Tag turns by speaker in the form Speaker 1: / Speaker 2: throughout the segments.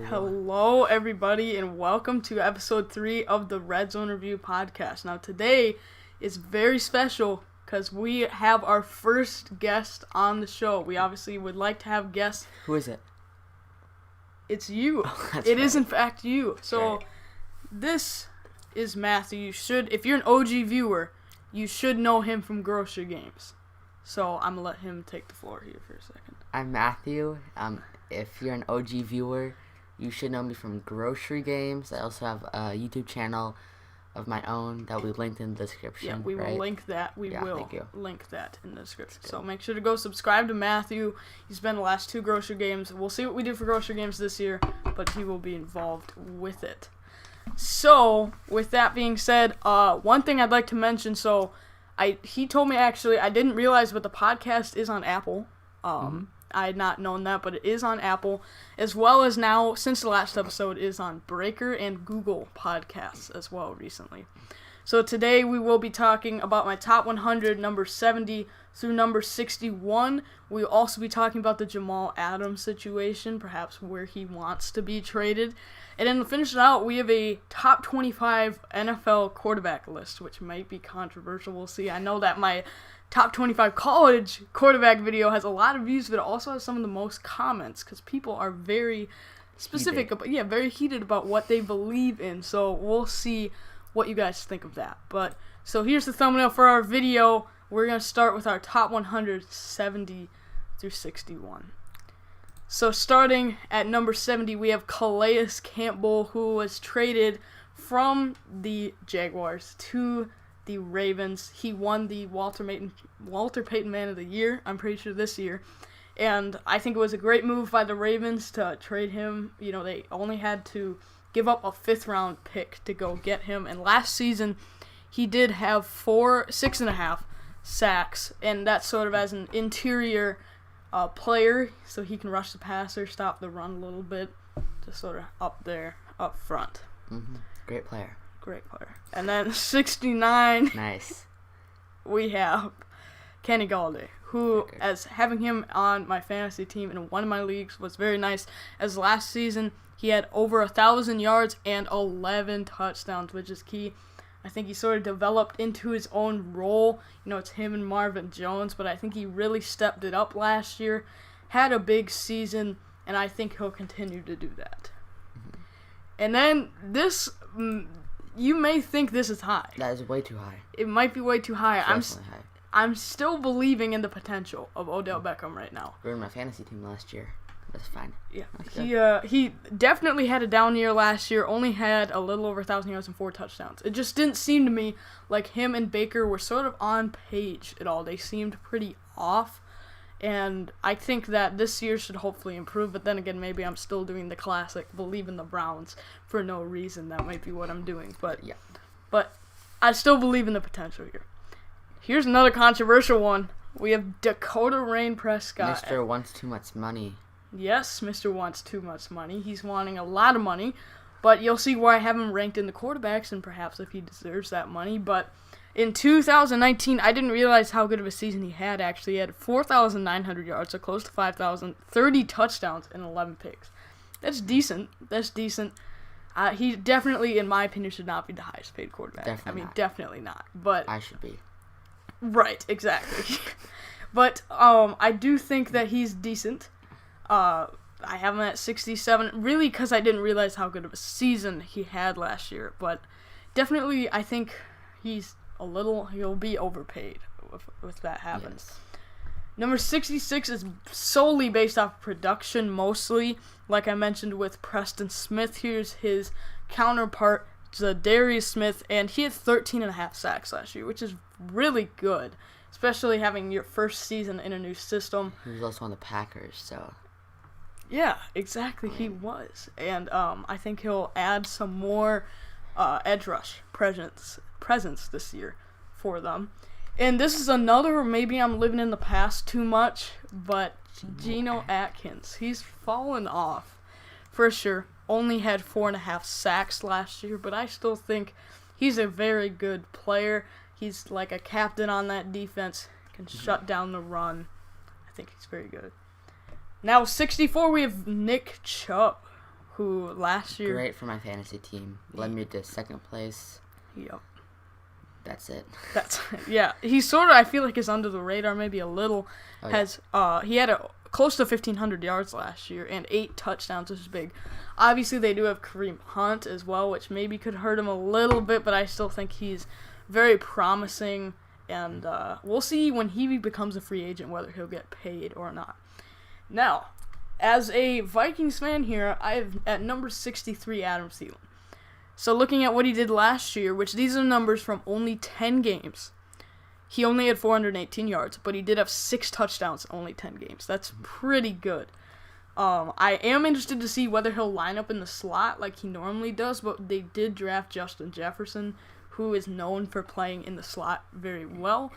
Speaker 1: Hello, everybody, and welcome to episode 3 of the Redzone Review podcast. Now, today is very special because we have our first guest on the show. We obviously would like to have guests.
Speaker 2: Who is it?
Speaker 1: It's you.
Speaker 2: It
Speaker 1: right. is, in fact, you. So, This is Matthew. If you're an OG viewer, you should know him from grocery games. So, I'm going to let him take the floor here for a second.
Speaker 2: I'm Matthew. If you're an OG viewer, you should know me from grocery games. I also have a YouTube channel of my own that we linked in the description.
Speaker 1: Yeah, we will link that. We will link that in the description. So make sure to go subscribe to Matthew. He's been the last 2 grocery games. We'll see what we do for grocery games this year, but he will be involved with it. So, with that being said, one thing I'd like to mention, he told me actually, I didn't realize, but the podcast is on Apple. I had not known that, but it is on Apple, as well as now, since the last episode, is on Breaker and Google Podcasts as well recently. So today we will be talking about my top 100, number 70 through number 61. We'll also be talking about the Jamal Adams situation, perhaps where he wants to be traded. And then to finish it out, we have a top 25 NFL quarterback list, which might be controversial. We'll see. I know that my top 25 college quarterback video has a lot of views, but it also has some of the most comments because people are very specific, very heated about what they believe in. So we'll see what you guys think of that. But so here's the thumbnail for our video. We're going to start with our top 170 through 61. So starting at number 70, we have Calais Campbell, who was traded from the Jaguars to the Ravens. He won the Walter Payton Man of the Year, I'm pretty sure this year. And I think it was a great move by the Ravens to trade him. You know, they only had to give up a 5th-round pick to go get him. And last season, he did have 6.5 sacks, and that's sort of as an interior player, so he can rush the passer, stop the run a little bit, just sort of up there, up front.
Speaker 2: Great player.
Speaker 1: Great player. And then 69.
Speaker 2: Nice.
Speaker 1: We have Kenny Galladay, who, as having him on my fantasy team in one of my leagues, was very nice. As last season, he had over 1,000 yards and 11 touchdowns, which is key. I think he sort of developed into his own role. You know, it's him and Marvin Jones, but I think he really stepped it up last year, had a big season, and I think he'll continue to do that. And then this, you may think this is high.
Speaker 2: That is way too high.
Speaker 1: It might be way too high.
Speaker 2: Definitely high.
Speaker 1: I'm still believing in the potential of Odell Beckham right now.
Speaker 2: We were in my fantasy team last year. That's fine.
Speaker 1: Yeah, he definitely had a down year last year. Only had a little over 1,000 yards and 4 touchdowns. It just didn't seem to me like him and Baker were sort of on page at all. They seemed pretty off, and I think that this year should hopefully improve. But then again, maybe I'm still doing the classic believe in the Browns for no reason. That might be what I'm doing. But I still believe in the potential here. Here's another controversial one. We have Dakota Rain Prescott.
Speaker 2: Mr. wants too much money.
Speaker 1: Yes, Mr. wants too much money. He's wanting a lot of money, but you'll see where I have him ranked in the quarterbacks and perhaps if he deserves that money. But in 2019, I didn't realize how good of a season he had, actually. He had 4,900 yards, so close to 5,000, 30 touchdowns, and 11 picks. That's decent. He definitely, in my opinion, should not be the highest paid quarterback. Definitely not. But
Speaker 2: I should be.
Speaker 1: Right, exactly. But I do think that he's decent. I have him at 67, really because I didn't realize how good of a season he had last year. But definitely, I think he'll be overpaid if that happens. Yes. Number 66 is solely based off production, mostly. Like I mentioned with Preston Smith, here's his counterpart, Zadarius Smith, and he had 13.5 sacks last year, which is really good, especially having your first season in a new system.
Speaker 2: He was also on the Packers, so...
Speaker 1: Yeah, exactly, he was. And I think he'll add some more edge rush presence this year for them. And this is another, maybe I'm living in the past too much, but Geno Atkins, he's fallen off for sure. Only had 4.5 sacks last year, but I still think he's a very good player. He's like a captain on that defense, can shut down the run. I think he's very good. Now, 64, we have Nick Chubb, who last year...
Speaker 2: Great for my fantasy team. Led me to second place.
Speaker 1: Yep.
Speaker 2: That's it.
Speaker 1: Yeah. He sort of, I feel like, is under the radar maybe a little. He had close to 1,500 yards last year and 8 touchdowns, which is big. Obviously, they do have Kareem Hunt as well, which maybe could hurt him a little bit, but I still think he's very promising. And we'll see when he becomes a free agent whether he'll get paid or not. Now, as a Vikings fan here, I have at number 63 Adam Thielen. So looking at what he did last year, which these are numbers from only 10 games, he only had 418 yards, but he did have 6 touchdowns in only 10 games. That's pretty good. I am interested to see whether he'll line up in the slot like he normally does, but they did draft Justin Jefferson, who is known for playing in the slot very well.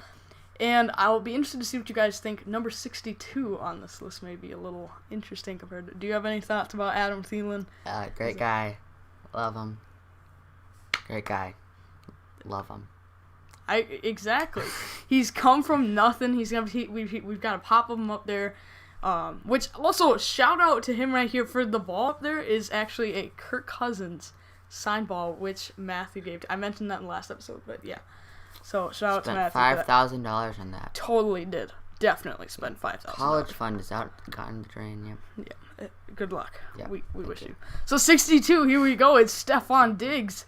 Speaker 1: And I'll be interested to see what you guys think. Number 62 on this list may be a little interesting compared to... Do you have any thoughts about Adam Thielen?
Speaker 2: Great guy. Love him. Great guy. Love him.
Speaker 1: Exactly. He's come from nothing. We've got a pop of him up there. Which also, shout out to him right here for the ball up there is actually a Kirk Cousins signed ball, which Matthew gave to. I mentioned that in the last episode, but yeah. So shout out to Matthew.
Speaker 2: Spent $5,000 on that.
Speaker 1: Totally did. Definitely spent $5,000.
Speaker 2: College fund is gotten the drain. Yep.
Speaker 1: Yeah. Good luck.
Speaker 2: Yeah.
Speaker 1: We wish you. So 62. Here we go. It's Stephon Diggs.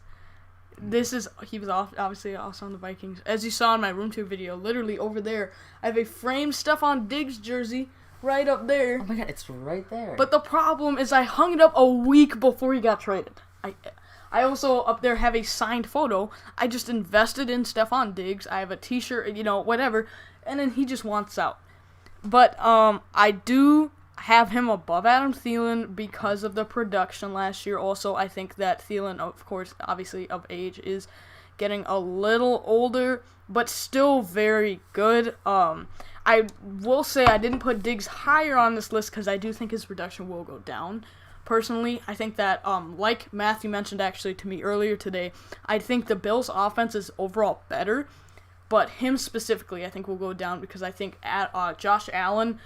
Speaker 1: He was obviously also on the Vikings. As you saw in my room tour video, literally over there, I have a framed Stephon Diggs jersey right up there.
Speaker 2: Oh my god, it's right there.
Speaker 1: But the problem is I hung it up a week before he got traded. I also up there have a signed photo. I just invested in Stephon Diggs. I have a t-shirt, whatever. And then he just wants out. But I do have him above Adam Thielen because of the production last year. Also, I think that Thielen, of course, obviously of age, is getting a little older, but still very good. I will say I didn't put Diggs higher on this list because I do think his production will go down. Personally, I think that, like Matthew mentioned actually to me earlier today, I think the Bills' offense is overall better, but him specifically I think will go down because I think Josh Allen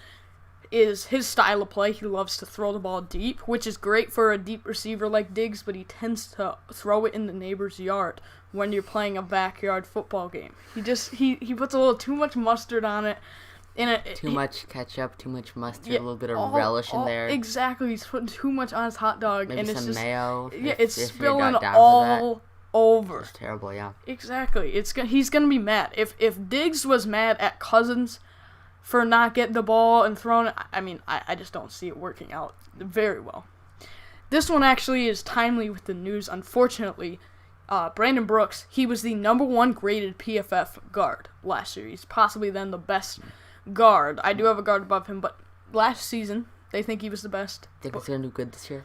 Speaker 1: is his style of play. He loves to throw the ball deep, which is great for a deep receiver like Diggs, but he tends to throw it in the neighbor's yard when you're playing a backyard football game. He puts a little too much mustard on it. Too much ketchup, too much mustard, a little bit of relish in there. Exactly, he's putting too much on his hot dog.
Speaker 2: Maybe
Speaker 1: and
Speaker 2: some
Speaker 1: it's
Speaker 2: mayo.
Speaker 1: Yeah, it's spilling all over.
Speaker 2: It's terrible, yeah.
Speaker 1: Exactly. He's going to be mad. If Diggs was mad at Cousins for not getting the ball and throwing it, I just don't see it working out very well. This one actually is timely with the news. Unfortunately, Brandon Brooks, he was the number 1 graded PFF guard last year. He's possibly then the best guard. I do have a guard above him, but last season, they think he was the best.
Speaker 2: Think he's going to do good this year?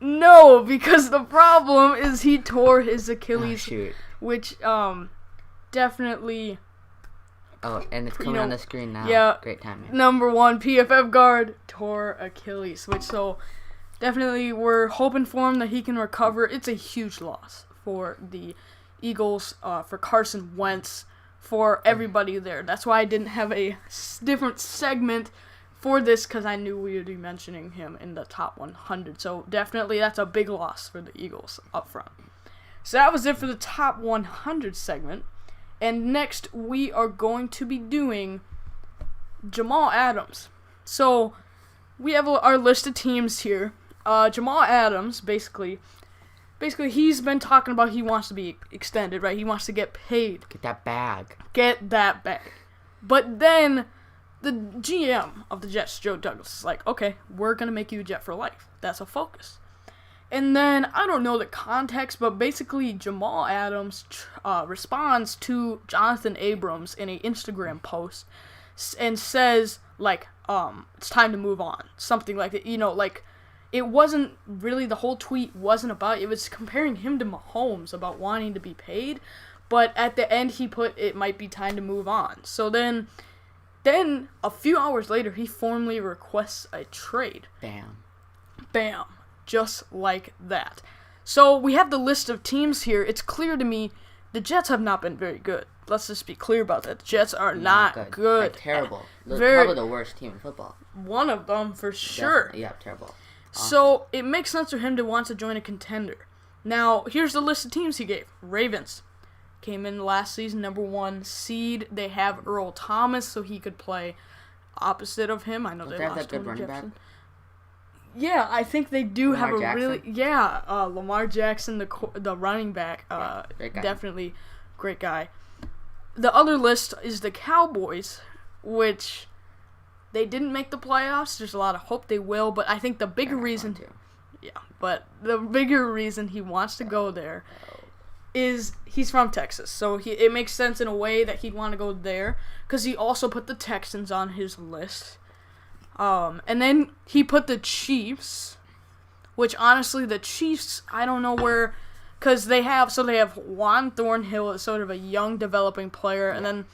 Speaker 1: No, because the problem is he tore his Achilles, which definitely...
Speaker 2: Oh, and it's coming on the screen now.
Speaker 1: Yeah.
Speaker 2: Great timing.
Speaker 1: Number 1 PFF guard tore Achilles, which so definitely we're hoping for him that he can recover. It's a huge loss for the Eagles, for Carson Wentz, for everybody there. That's why I didn't have a different segment for this because I knew we would be mentioning him in the top 100. So definitely that's a big loss for the Eagles up front. So that was it for the top 100 segment. And next, we are going to be doing Jamal Adams. So, we have our list of teams here. Jamal Adams, basically, he's been talking about he wants to be extended, right? He wants to get paid.
Speaker 2: Get that bag.
Speaker 1: But then, the GM of the Jets, Joe Douglas, is like, okay, we're going to make you a Jet for life. That's a focus. And then, I don't know the context, but basically Jamal Adams responds to Jonathan Abrams in an Instagram post and says, it's time to move on. Something like that. It wasn't really, the whole tweet wasn't about, it was comparing him to Mahomes about wanting to be paid. But at the end, he put, it might be time to move on. So then a few hours later, he formally requests a trade. Bam. Just like that. So we have the list of teams here. It's clear to me the Jets have not been very good. Let's just be clear about that. The Jets are not good.
Speaker 2: They're terrible. They're probably the worst team in football.
Speaker 1: One of them for sure.
Speaker 2: Yeah, terrible.
Speaker 1: So it makes sense for him to want to join a contender. Now, here's the list of teams he gave. Ravens came in last season, number 1 seed. They have Earl Thomas, so he could play opposite of him. I know they lost
Speaker 2: that good running
Speaker 1: Jefferson.
Speaker 2: back?
Speaker 1: Yeah, I think they do
Speaker 2: Lamar
Speaker 1: have a
Speaker 2: Jackson?
Speaker 1: really... Yeah, Lamar Jackson, the running back,
Speaker 2: great guy.
Speaker 1: definitely great guy. The other list is the Cowboys, which they didn't make the playoffs. There's a lot of hope they will, but I think the bigger reason... Yeah, but the bigger reason he wants to go there is he's from Texas. So it makes sense in a way that he'd want to go there, because he also put the Texans on his list. And then he put the Chiefs, which honestly, the Chiefs, I don't know where, because they have Juan Thornhill, is sort of a young developing player, and then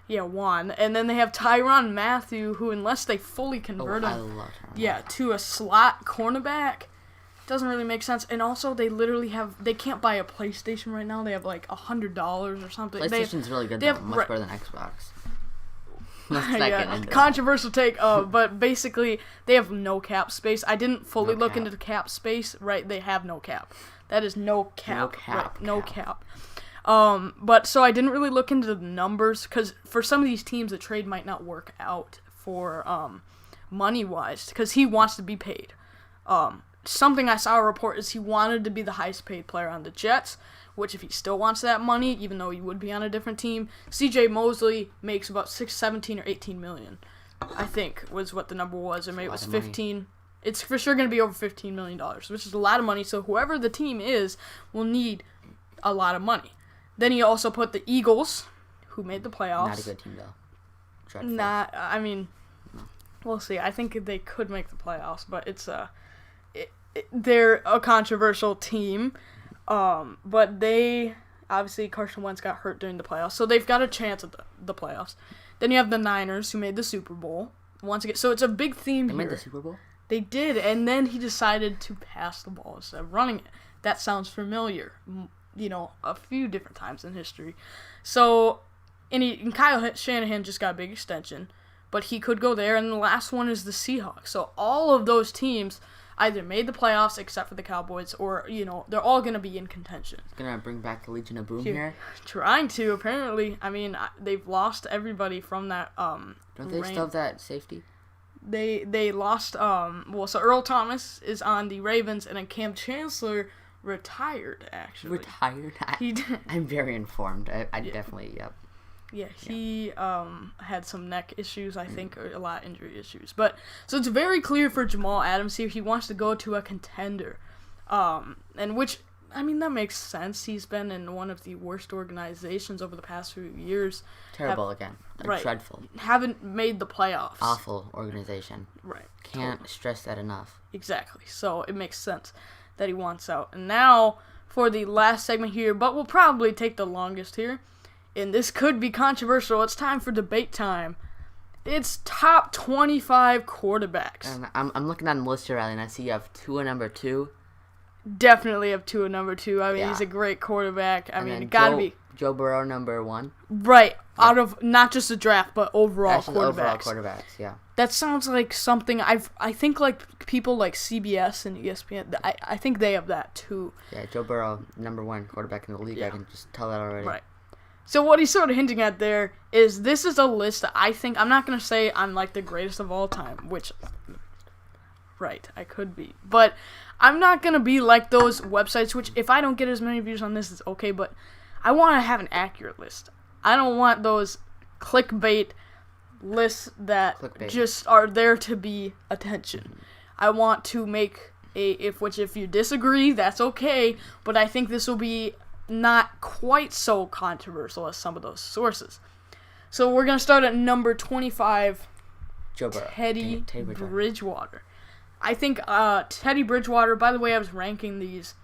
Speaker 1: Juan, and then they have Tyrann Mathieu, who unless they fully convert him, to a slot cornerback, doesn't really make sense. And also, they literally they can't buy a PlayStation right now. They have like $100 or something.
Speaker 2: PlayStation's really good, though. Much better than Xbox.
Speaker 1: Controversial take, but basically they have no cap space. I didn't fully look into the cap space, right? They have no cap. That is no cap. No cap. But so I didn't really look into the numbers, because for some of these teams the trade might not work out for money wise, because he wants to be paid. Something I saw a report is he wanted to be the highest paid player on the Jets, which if he still wants that money, even though he would be on a different team, C.J. Mosley makes about 17 or 18 million, I think was what the number was, or maybe it was 15. It's for sure going to be over $15 million, which is a lot of money, so whoever the team is will need a lot of money. Then he also put the Eagles, who made the playoffs.
Speaker 2: Not a good team, though.
Speaker 1: We'll see. I think they could make the playoffs, but they're a controversial team. But they, obviously, Carson Wentz got hurt during the playoffs, so they've got a chance at the playoffs. Then you have the Niners, who made the Super Bowl. Once again, so it's a big theme here.
Speaker 2: They made the Super Bowl?
Speaker 1: They did, and then he decided to pass the ball instead of running it. That sounds familiar, a few different times in history. So, and Kyle Shanahan just got a big extension, but he could go there, and the last one is the Seahawks. So all of those teams either made the playoffs except for the Cowboys, or, they're all going to be in contention.
Speaker 2: Going to bring back the Legion of Boom here?
Speaker 1: Trying to, apparently. I mean, they've lost everybody from that
Speaker 2: Don't they still have that safety?
Speaker 1: They lost, so Earl Thomas is on the Ravens, and then Cam Chancellor retired, actually.
Speaker 2: Retired? I'm very informed. I definitely, yep.
Speaker 1: Yeah, he had some neck issues, I think, or a lot of injury issues. But so it's very clear for Jamal Adams here. He wants to go to a contender, and which, I mean, that makes sense. He's been in one of the worst organizations over the past few years.
Speaker 2: Terrible again. Right. Dreadful.
Speaker 1: Haven't made the playoffs.
Speaker 2: Awful organization.
Speaker 1: Right.
Speaker 2: Can't stress that enough.
Speaker 1: Exactly. So it makes sense that he wants out. And now for the last segment here, but will probably take the longest here, and this could be controversial. It's time for debate time. It's top 25 quarterbacks.
Speaker 2: And I'm looking on the list here, Riley, and I see you have Tua number 2.
Speaker 1: Definitely have Tua number 2. I mean, he's a great quarterback. I mean, it gotta be
Speaker 2: Joe Burrow number 1.
Speaker 1: Right. Yeah. Out of not just the draft, but overall quarterbacks.
Speaker 2: Overall quarterbacks, yeah.
Speaker 1: That sounds like something I think like people like CBS and ESPN. I think they have that too.
Speaker 2: Yeah, Joe Burrow, number 1 quarterback in the league. Yeah. I can just tell that already.
Speaker 1: Right. So what he's sort of hinting at there is this is a list that I think, I'm not going to say I'm like the greatest of all time, which, right, I could be. But I'm not going to be like those websites, which if I don't get as many views on this, it's okay. But I want to have an accurate list. I don't want those clickbait lists that just are there to be attention. I want to make if you disagree, that's okay. But I think this will be not quite so controversial as some of those sources. So we're going to start at number 25,
Speaker 2: Joe Burrow.
Speaker 1: Teddy Bridgewater. I think Teddy Bridgewater, by the way, I was ranking these.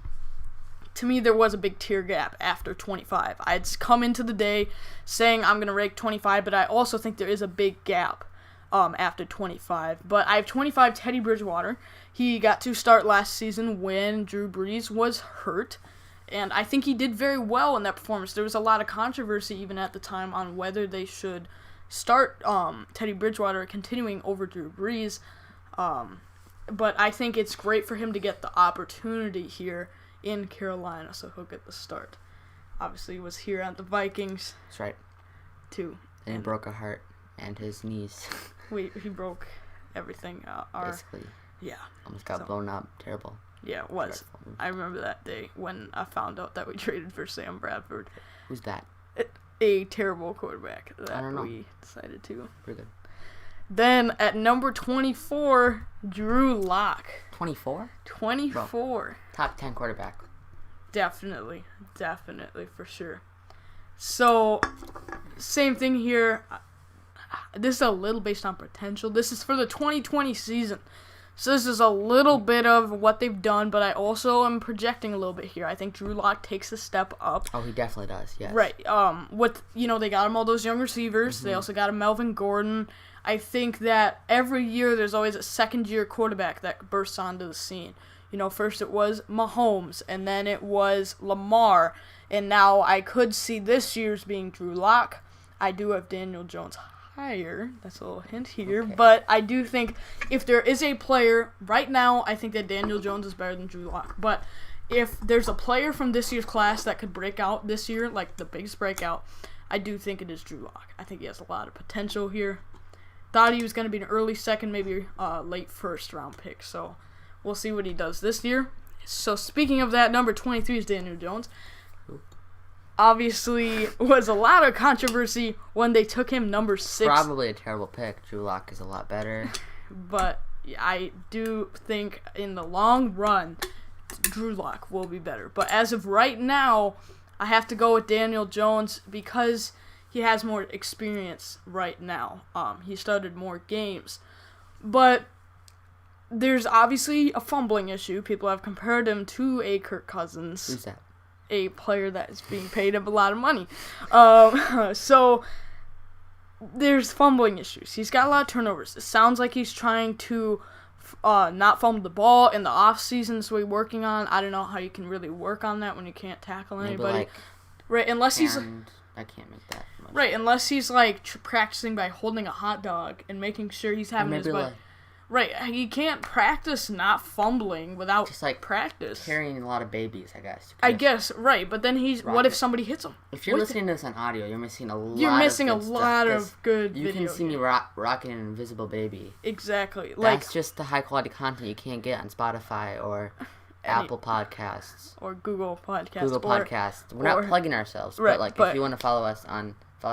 Speaker 1: To me, there was a big tier gap after 25. I'd come into the day saying I'm going to rank 25, but I also think there is a big gap after 25. But I have 25 Teddy Bridgewater. He got to start last season when Drew Brees was hurt. And I think he did very well in that performance. There was a lot of controversy even at the time on whether they should start Teddy Bridgewater continuing over Drew Brees. but I think it's great for him to get the opportunity here in Carolina, so he'll get the start. Obviously, he was here at the Vikings.
Speaker 2: That's right.
Speaker 1: Too.
Speaker 2: And he broke a heart and his knees.
Speaker 1: He broke everything.
Speaker 2: Basically.
Speaker 1: Yeah.
Speaker 2: Almost got blown up. Terrible.
Speaker 1: Yeah, it was. I remember that day when I found out that we traded for Sam Bradford.
Speaker 2: Who's that?
Speaker 1: A terrible quarterback that
Speaker 2: I don't know.
Speaker 1: We decided to.
Speaker 2: Pretty good.
Speaker 1: Then at number 24, Drew Lock.
Speaker 2: 24?
Speaker 1: 24.
Speaker 2: Bro, top 10 quarterback.
Speaker 1: Definitely, for sure. So, same thing here. This is a little based on potential. This is for the 2020 season. So this is a little bit of what they've done, but I also am projecting a little bit here. I think Drew Lock takes a step up.
Speaker 2: Oh, he definitely does, yes.
Speaker 1: Right. They got him all those young receivers. Mm-hmm. They also got him Melvin Gordon. I think that every year there's always a second-year quarterback that bursts onto the scene. First it was Mahomes, and then it was Lamar, and now I could see this year's being Drew Lock. I do have Daniel Jones higher. That's a little hint here, okay. But I do think if there is a player, right now I think that Daniel Jones is better than Drew Lock, but if there's a player from this year's class that could break out this year, like the biggest breakout, I do think it is Drew Lock. I think he has a lot of potential here. Thought he was going to be an early second, maybe late first round pick, so we'll see what he does this year. So speaking of that, number 23 is Daniel Jones. Obviously, was a lot of controversy when they took him number 6.
Speaker 2: Probably a terrible pick. Drew Lock is a lot better.
Speaker 1: But I do think in the long run, Drew Lock will be better. But as of right now, I have to go with Daniel Jones because he has more experience right now. He started more games. But there's obviously a fumbling issue. People have compared him to a Kirk Cousins.
Speaker 2: Who's that?
Speaker 1: A player that is being paid a lot of money. So there's fumbling issues. He's got a lot of turnovers. It sounds like he's trying to not fumble the ball in the off season, so he's working on. I don't know how you can really work on that when you can't tackle anybody. Right, unless he's.
Speaker 2: I can't make that much.
Speaker 1: Right, unless he's practicing by holding a hot dog and making sure he's having his butt. Right, he can't practice not fumbling without
Speaker 2: just
Speaker 1: practice.
Speaker 2: Carrying a lot of babies, I guess.
Speaker 1: I guess, right, but then what if somebody hits him?
Speaker 2: If you're listening to this on audio, you're missing a lot
Speaker 1: of good
Speaker 2: You can see me rocking an invisible baby.
Speaker 1: Exactly.
Speaker 2: That's just the high quality content you can't get on Spotify or Apple Podcasts.
Speaker 1: Or Google Podcasts.
Speaker 2: We're not plugging ourselves,
Speaker 1: right,
Speaker 2: but if you want to follow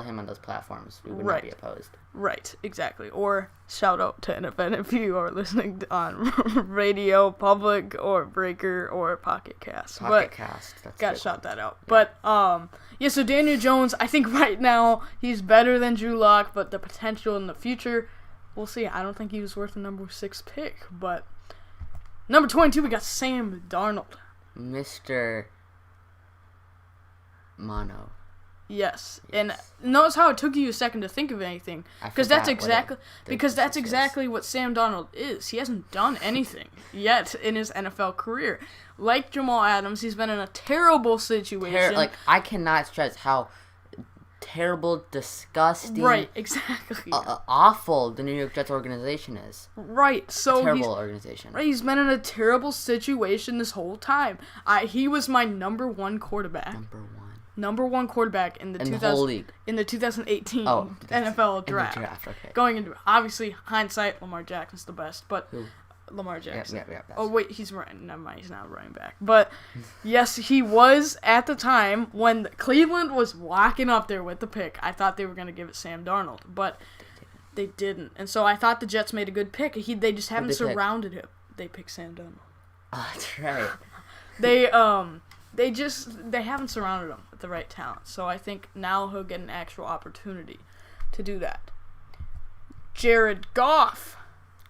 Speaker 2: him on those platforms, we would not be opposed.
Speaker 1: Right, exactly. Or shout out to NFN if you are listening on RadioPublic or Breaker or PocketCasts.
Speaker 2: PocketCasts.
Speaker 1: Gotta shout that out. Yeah. But, so Daniel Jones, I think right now he's better than Drew Lock, but the potential in the future, we'll see. I don't think he was worth the number 6 pick, but number 22, we got Sam Darnold.
Speaker 2: Mr. Mono.
Speaker 1: Yes, and notice how it took you a second to think of anything, because that's exactly what Sam Darnold is. He hasn't done anything yet in his NFL career. Like Jamal Adams, he's been in a terrible situation.
Speaker 2: I cannot stress how terrible, disgusting,
Speaker 1: right, exactly,
Speaker 2: awful the New York Jets organization is.
Speaker 1: Right, so
Speaker 2: terrible organization.
Speaker 1: Right, he's been in a terrible situation this whole time. He was my number 1 quarterback. Number one quarterback in the
Speaker 2: whole league.
Speaker 1: In the 2018 NFL draft.
Speaker 2: Okay.
Speaker 1: Going into obviously hindsight, Lamar Jackson's the best, but
Speaker 2: who?
Speaker 1: Lamar Jackson.
Speaker 2: Yeah,
Speaker 1: oh wait, he's running. Never mind, he's not running back. But yes, he was at the time when Cleveland was walking up there with the pick. I thought they were going to give it Sam Darnold, but they didn't. And so I thought the Jets made a good pick. They just haven't surrounded him. They picked Sam Darnold.
Speaker 2: Oh, that's right.
Speaker 1: They haven't surrounded him with the right talent. So I think now he'll get an actual opportunity to do that. Jared Goff,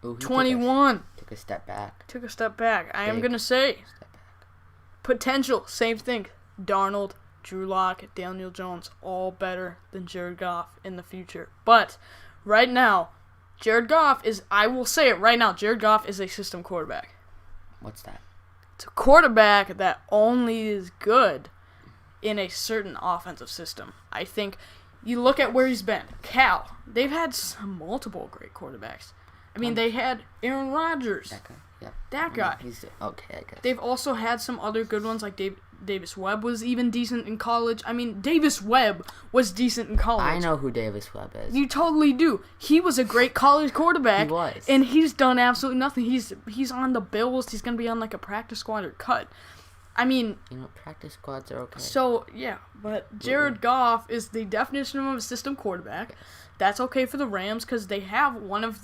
Speaker 1: 21.
Speaker 2: Took a step back.
Speaker 1: I am going to say potential, same thing. Darnold, Drew Lock, Daniel Jones, all better than Jared Goff in the future. But right now, Jared Goff is, I will say it right now, Jared Goff is a system quarterback.
Speaker 2: What's that?
Speaker 1: It's a quarterback that only is good in a certain offensive system. I think you look at where he's been. Cal, they've had multiple great quarterbacks. I mean, they had Aaron Rodgers.
Speaker 2: Yeah.
Speaker 1: That guy.
Speaker 2: He's okay, I guess.
Speaker 1: They've also had some other good ones, like Davis Webb was even decent in college. I mean, Davis Webb was decent in college.
Speaker 2: I know who Davis Webb is.
Speaker 1: You totally do. He was a great college quarterback.
Speaker 2: He was.
Speaker 1: And he's done absolutely nothing. He's on the Bills. He's going to be on like a practice squad or cut. I mean...
Speaker 2: practice squads are okay.
Speaker 1: So, yeah. But Jared Goff is the definition of a system quarterback. Yes. That's okay for the Rams because they have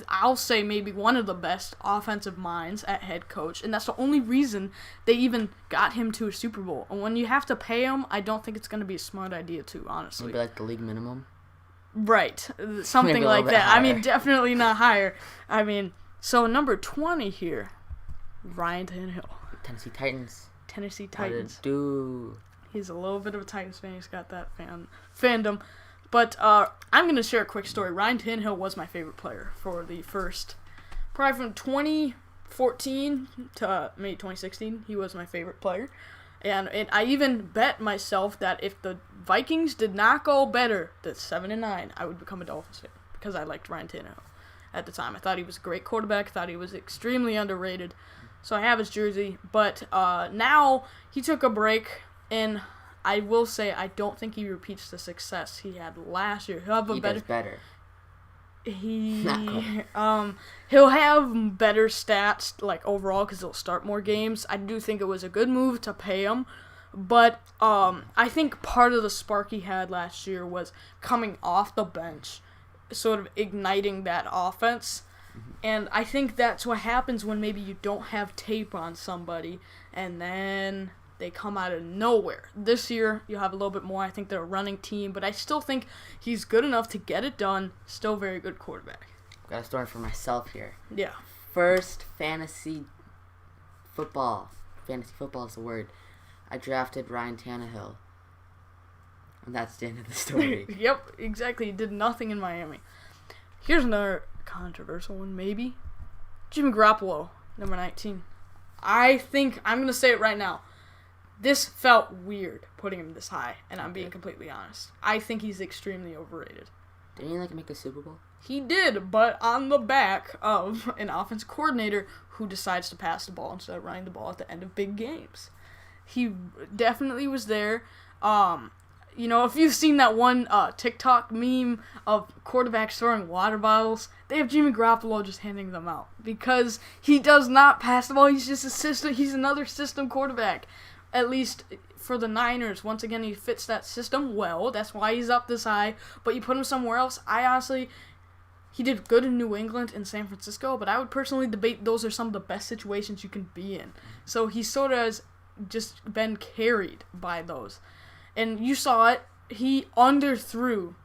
Speaker 1: I'll say maybe one of the best offensive minds at head coach. And that's the only reason they even got him to a Super Bowl. And when you have to pay him, I don't think it's going to be a smart idea too, honestly.
Speaker 2: Maybe like the league minimum?
Speaker 1: Right. Something like that.
Speaker 2: Higher.
Speaker 1: I mean, definitely not higher. I mean, so number 20 here, Ryan Tannehill.
Speaker 2: Tennessee Titans.
Speaker 1: What
Speaker 2: do?
Speaker 1: He's a little bit of a Titans fan. He's got that fandom. But I'm going to share a quick story. Ryan Tannehill was my favorite player for the first, probably from 2014 to maybe 2016. He was my favorite player. And I even bet myself that if the Vikings did not go better than 7-9, I would become a Dolphins fan because I liked Ryan Tannehill at the time. I thought he was a great quarterback. I thought he was extremely underrated. So I have his jersey. But now he took a break, and I will say I don't think he repeats the success he had last year. He'll have
Speaker 2: does better.
Speaker 1: He'll have better stats like overall because he'll start more games. I do think it was a good move to pay him, but I think part of the spark he had last year was coming off the bench, sort of igniting that offense. And I think that's what happens when maybe you don't have tape on somebody and then they come out of nowhere. This year, you'll have a little bit more. I think they're a running team, but I still think he's good enough to get it done. Still very good quarterback.
Speaker 2: Got a story for myself here.
Speaker 1: Yeah.
Speaker 2: First fantasy football is the word. I drafted Ryan Tannehill. And that's the end of the story.
Speaker 1: Yep, exactly. He did nothing in Miami. Here's another controversial one, maybe. Jimmy Garoppolo, number 19. I think, I'm going to say it right now. This felt weird, putting him this high, and I'm being completely honest. I think he's extremely overrated.
Speaker 2: Didn't he, make a Super Bowl?
Speaker 1: He did, but on the back of an offense coordinator who decides to pass the ball instead of running the ball at the end of big games. He definitely was there. If you've seen that one TikTok meme of quarterbacks throwing water bottles, they have Jimmy Garoppolo just handing them out because he does not pass the ball. He's just a system. He's another system quarterback. At least for the Niners, once again, he fits that system well. That's why he's up this high. But you put him somewhere else, he did good in New England and San Francisco, but I would personally debate those are some of the best situations you can be in. So he sort of has just been carried by those. And you saw it. He underthrew,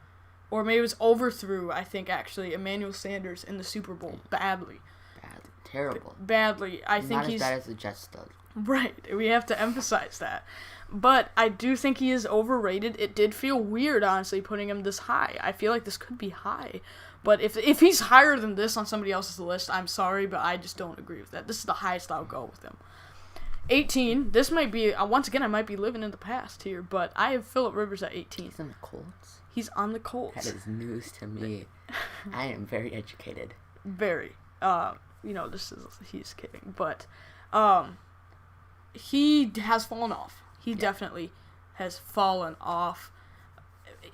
Speaker 1: or maybe it was overthrew, I think, actually, Emmanuel Sanders in the Super Bowl badly.
Speaker 2: Terrible.
Speaker 1: Badly. I think
Speaker 2: he's not as bad as the Jets did.
Speaker 1: Right. We have to emphasize that. But I do think he is overrated. It did feel weird, honestly, putting him this high. I feel like this could be high. But if he's higher than this on somebody else's list, I'm sorry, but I just don't agree with that. This is the highest I'll go with him. 18. This might be, once again, I might be living in the past here, but I have Phillip Rivers at 18.
Speaker 2: He's on the Colts?
Speaker 1: He's on the Colts.
Speaker 2: That is news to me. I am very educated.
Speaker 1: Very. He's kidding. But he has fallen off. He definitely has fallen off.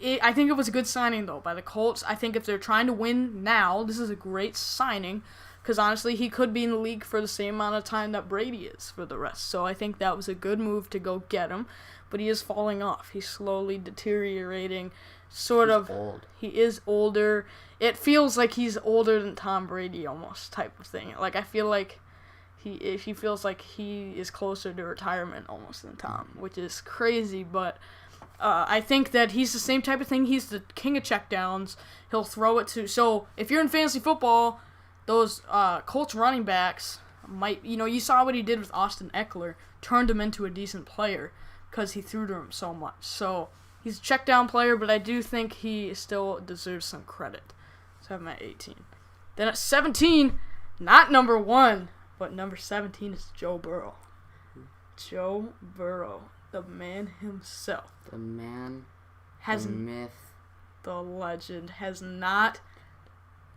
Speaker 1: I think it was a good signing, though, by the Colts. I think if they're trying to win now, this is a great signing. Because, honestly, he could be in the league for the same amount of time that Brady is for the rest. So I think that was a good move to go get him. But he is falling off. He's slowly deteriorating. He's old. He is older. It feels like he's older than Tom Brady almost type of thing. Like, I feel like he feels like he is closer to retirement almost than Tom, which is crazy. But I think that he's the same type of thing. He's the king of checkdowns. He'll throw it to... So, if you're in fantasy football... Those Colts running backs might, you saw what he did with Austin Eckler, turned him into a decent player because he threw to him so much. So he's a check down player, but I do think he still deserves some credit. So I have him at 18. Then at 17, not number 1, but number 17 is Joe Burrow. Joe Burrow, the man himself.
Speaker 2: The man, the myth.
Speaker 1: The legend has not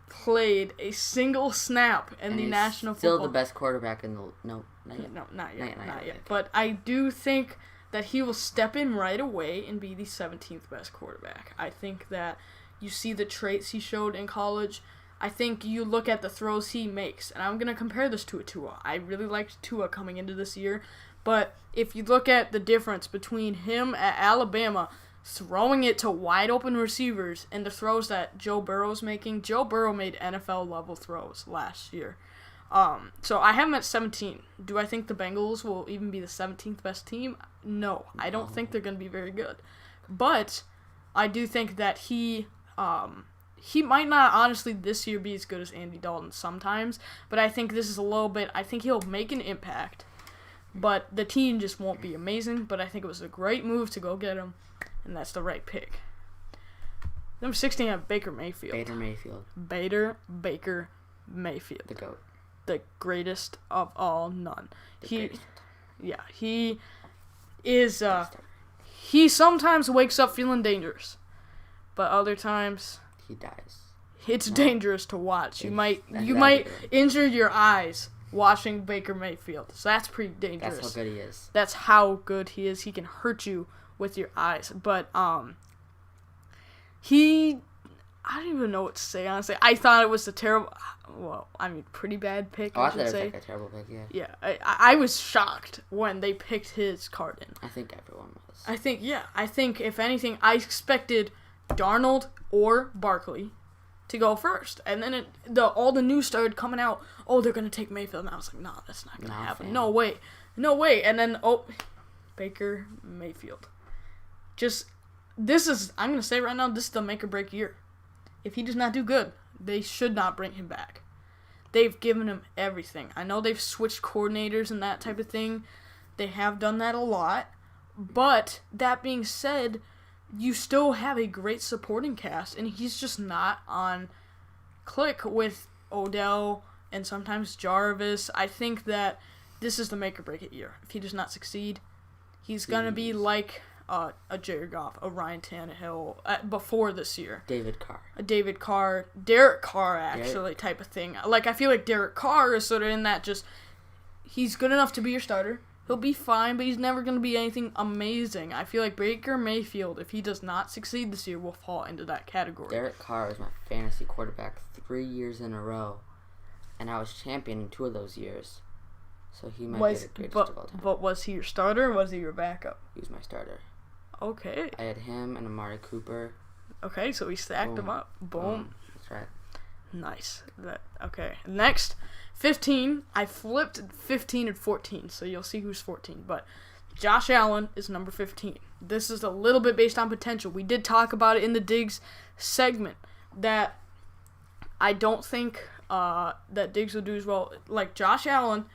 Speaker 1: played a single snap in the National Football.
Speaker 2: Still the best quarterback in the not yet.
Speaker 1: No, not yet. But I do think that he will step in right away and be the 17th best quarterback. I think that you see the traits he showed in college. I think you look at the throws he makes, and I'm going to compare this to a Tua. I really liked Tua coming into this year, but if you look at the difference between him at Alabama throwing it to wide open receivers and the throws that Joe Burrow's making, Joe Burrow made NFL-level throws last year. So I have him at 17. Do I think the Bengals will even be the 17th best team? No, I don't think they're going to be very good. But I do think that he might not honestly this year be as good as Andy Dalton sometimes, but I think this is a little bit, I think he'll make an impact, but the team just won't be amazing, but I think it was a great move to go get him, and that's the right pick. Number 16, I have Baker Mayfield. Baker Mayfield.
Speaker 2: The GOAT.
Speaker 1: The greatest of all, none. He sometimes wakes up feeling dangerous, but other times
Speaker 2: he dies.
Speaker 1: It's dangerous to watch. You might injure your eyes watching Baker Mayfield. So that's pretty dangerous.
Speaker 2: That's how good he is.
Speaker 1: That's how good he is. He can hurt you with your eyes. But I don't even know what to say, honestly. I thought it was pretty bad pick, I should say.
Speaker 2: It was like a terrible pick, yeah.
Speaker 1: Yeah, I was shocked when they picked his card in.
Speaker 2: I think everyone was.
Speaker 1: I think, if anything, I expected Darnold or Barkley to go first. And then all the news started coming out, they're going to take Mayfield. And I was like, no, that's not going to happen. No way. And then, Baker Mayfield. I'm going to say right now, this is the make or break year. If he does not do good, they should not bring him back. They've given him everything. I know they've switched coordinators and that type of thing. They have done that a lot. But that being said, you still have a great supporting cast, and he's just not on click with Odell and sometimes Jarvis. I think that this is the make or break it year. If he does not succeed, he's going to be like a Jared Goff, a Ryan Tannehill before this year.
Speaker 2: Derek Carr, actually, type of thing.
Speaker 1: Like, I feel like Derek Carr is sort of in that he's good enough to be your starter. He'll be fine, but he's never going to be anything amazing. I feel like Baker Mayfield, if he does not succeed this year, will fall into that category.
Speaker 2: Derek Carr is my fantasy quarterback 3 years in a row, and I was champion in 2 of those years. So he might be the greatest of all time.
Speaker 1: But was he your starter or was he your backup?
Speaker 2: He was my starter.
Speaker 1: Okay.
Speaker 2: I had him and Amari Cooper.
Speaker 1: Okay, so we stacked them up. Boom.
Speaker 2: That's right.
Speaker 1: Nice. Okay. Next, 15. I flipped 15 and 14, so you'll see who's 14. But Josh Allen is number 15. This is a little bit based on potential. We did talk about it in the Diggs segment that I don't think that Diggs will do as well. Like Josh Allen,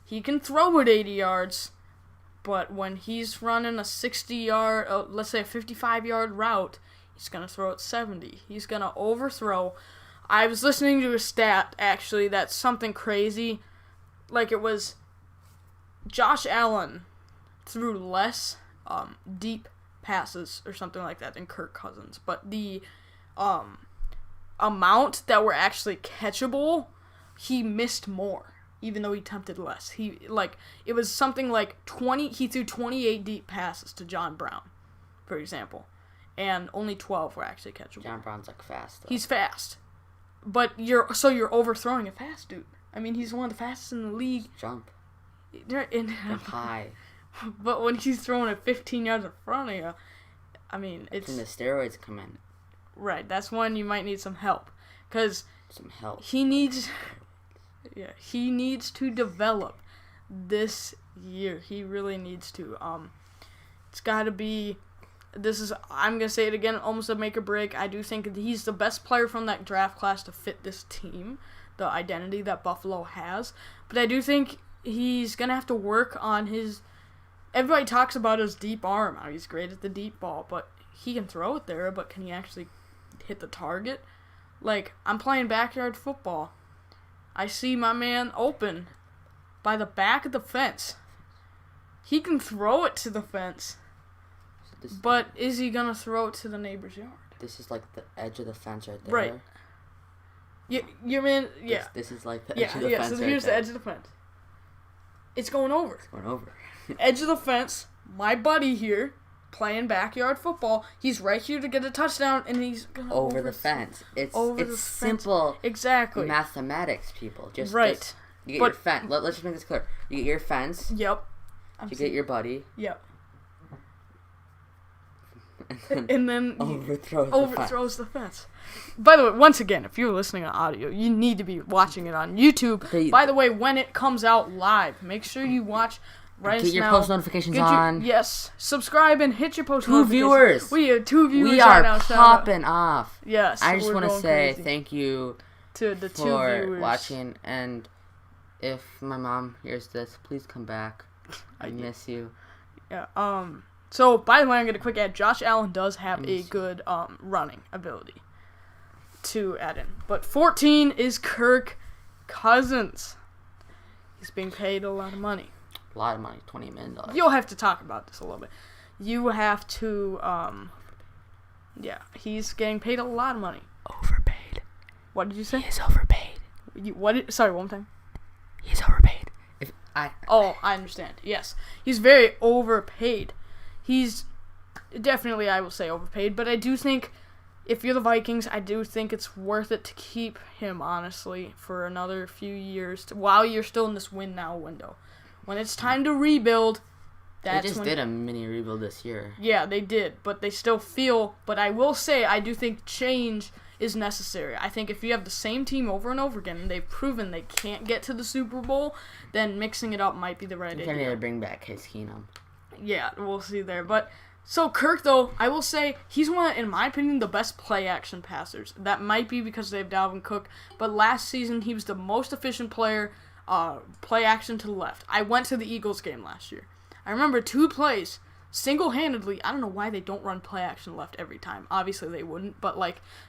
Speaker 1: he can throw it 80 yards, but when he's running a 60-yard, let's say a 55-yard route, he's going to throw it 70. He's going to overthrow. I was listening to a stat, actually, that's something crazy. Like, it was Josh Allen threw less deep passes or something like that than Kirk Cousins. But the amount that were actually catchable, he missed more, even though he attempted less. It was something like 20. He threw 28 deep passes to John Brown, for example, and only 12 were actually catchable.
Speaker 2: John Brown's fast, though.
Speaker 1: He's fast, but you're overthrowing a fast dude. I mean, he's one of the fastest in the league.
Speaker 2: Jump.
Speaker 1: Jump
Speaker 2: high.
Speaker 1: But when he's throwing it 15 yards in front of you, I mean, it's
Speaker 2: when the steroids come in.
Speaker 1: Right, that's when you might need some help, he needs to develop this year. He really needs to. It's got to be. I'm gonna say it again, almost a make or break. I do think he's the best player from that draft class to fit this team, the identity that Buffalo has. But I do think he's gonna have to work on his. Everybody talks about his deep arm. How he's great at the deep ball, but he can throw it there. But can he actually hit the target? Like, I'm playing backyard football. I see my man open by the back of the fence. He can throw it to the fence. But is he going to throw it to the neighbor's yard?
Speaker 2: This is like the edge of the fence right there.
Speaker 1: Right. You mean, yeah.
Speaker 2: This is like the edge of the fence.
Speaker 1: So here's the edge of the fence. It's going over. Edge of the fence, my buddy here, playing backyard football. He's right here to get a touchdown, and he's going
Speaker 2: over the fence. It's simple.
Speaker 1: Exactly.
Speaker 2: Mathematics, people. Just you get your fence. Let's just make this clear. You get your fence.
Speaker 1: Yep.
Speaker 2: You get your buddy.
Speaker 1: Yep. And then overthrows the fence. By the way, once again, if you're listening on audio, you need to be watching it on YouTube. By the way, when it comes out live, make sure you watch right now.
Speaker 2: Get your post notifications on.
Speaker 1: Yes. Subscribe and hit your post notifications.
Speaker 2: 2 viewers.
Speaker 1: We have 2 viewers
Speaker 2: We
Speaker 1: right
Speaker 2: are
Speaker 1: now.
Speaker 2: popping off.
Speaker 1: Yes.
Speaker 2: I just want to say thank you
Speaker 1: to the 2
Speaker 2: for
Speaker 1: viewers
Speaker 2: watching. And if my mom hears this, please come back. I miss you.
Speaker 1: Yeah. So, by the way, I'm going to quick add, Josh Allen does have a good running ability to add in. But 14 is Kirk Cousins. He's being paid a lot of money.
Speaker 2: A lot of money, $20 million.
Speaker 1: You'll have to talk about this a little bit. You have to, he's getting paid a lot of money.
Speaker 2: Overpaid.
Speaker 1: What did you say?
Speaker 2: He is overpaid.
Speaker 1: Sorry, one more time.
Speaker 2: He's overpaid.
Speaker 1: I understand. Yes. He's very overpaid. He's definitely, I will say, overpaid. But I do think, if you're the Vikings, I do think it's worth it to keep him, honestly, for another few years while you're still in this win-now window. When it's time to rebuild,
Speaker 2: they just did a mini rebuild this year.
Speaker 1: Yeah, they did. But they still feel... But I will say, I do think change is necessary. I think if you have the same team over and over again, and they've proven they can't get to the Super Bowl, then mixing it up might be the right idea.
Speaker 2: They need to bring back Case Keenum.
Speaker 1: Yeah, we'll see there. But so Kirk, though, I will say he's one of, in my opinion, the best play-action passers. That might be because they have Dalvin Cook, but last season he was the most efficient player, play-action to the left. I went to the Eagles game last year. I remember 2 plays, single-handedly. I don't know why they don't run play-action left every time. Obviously they wouldn't, but,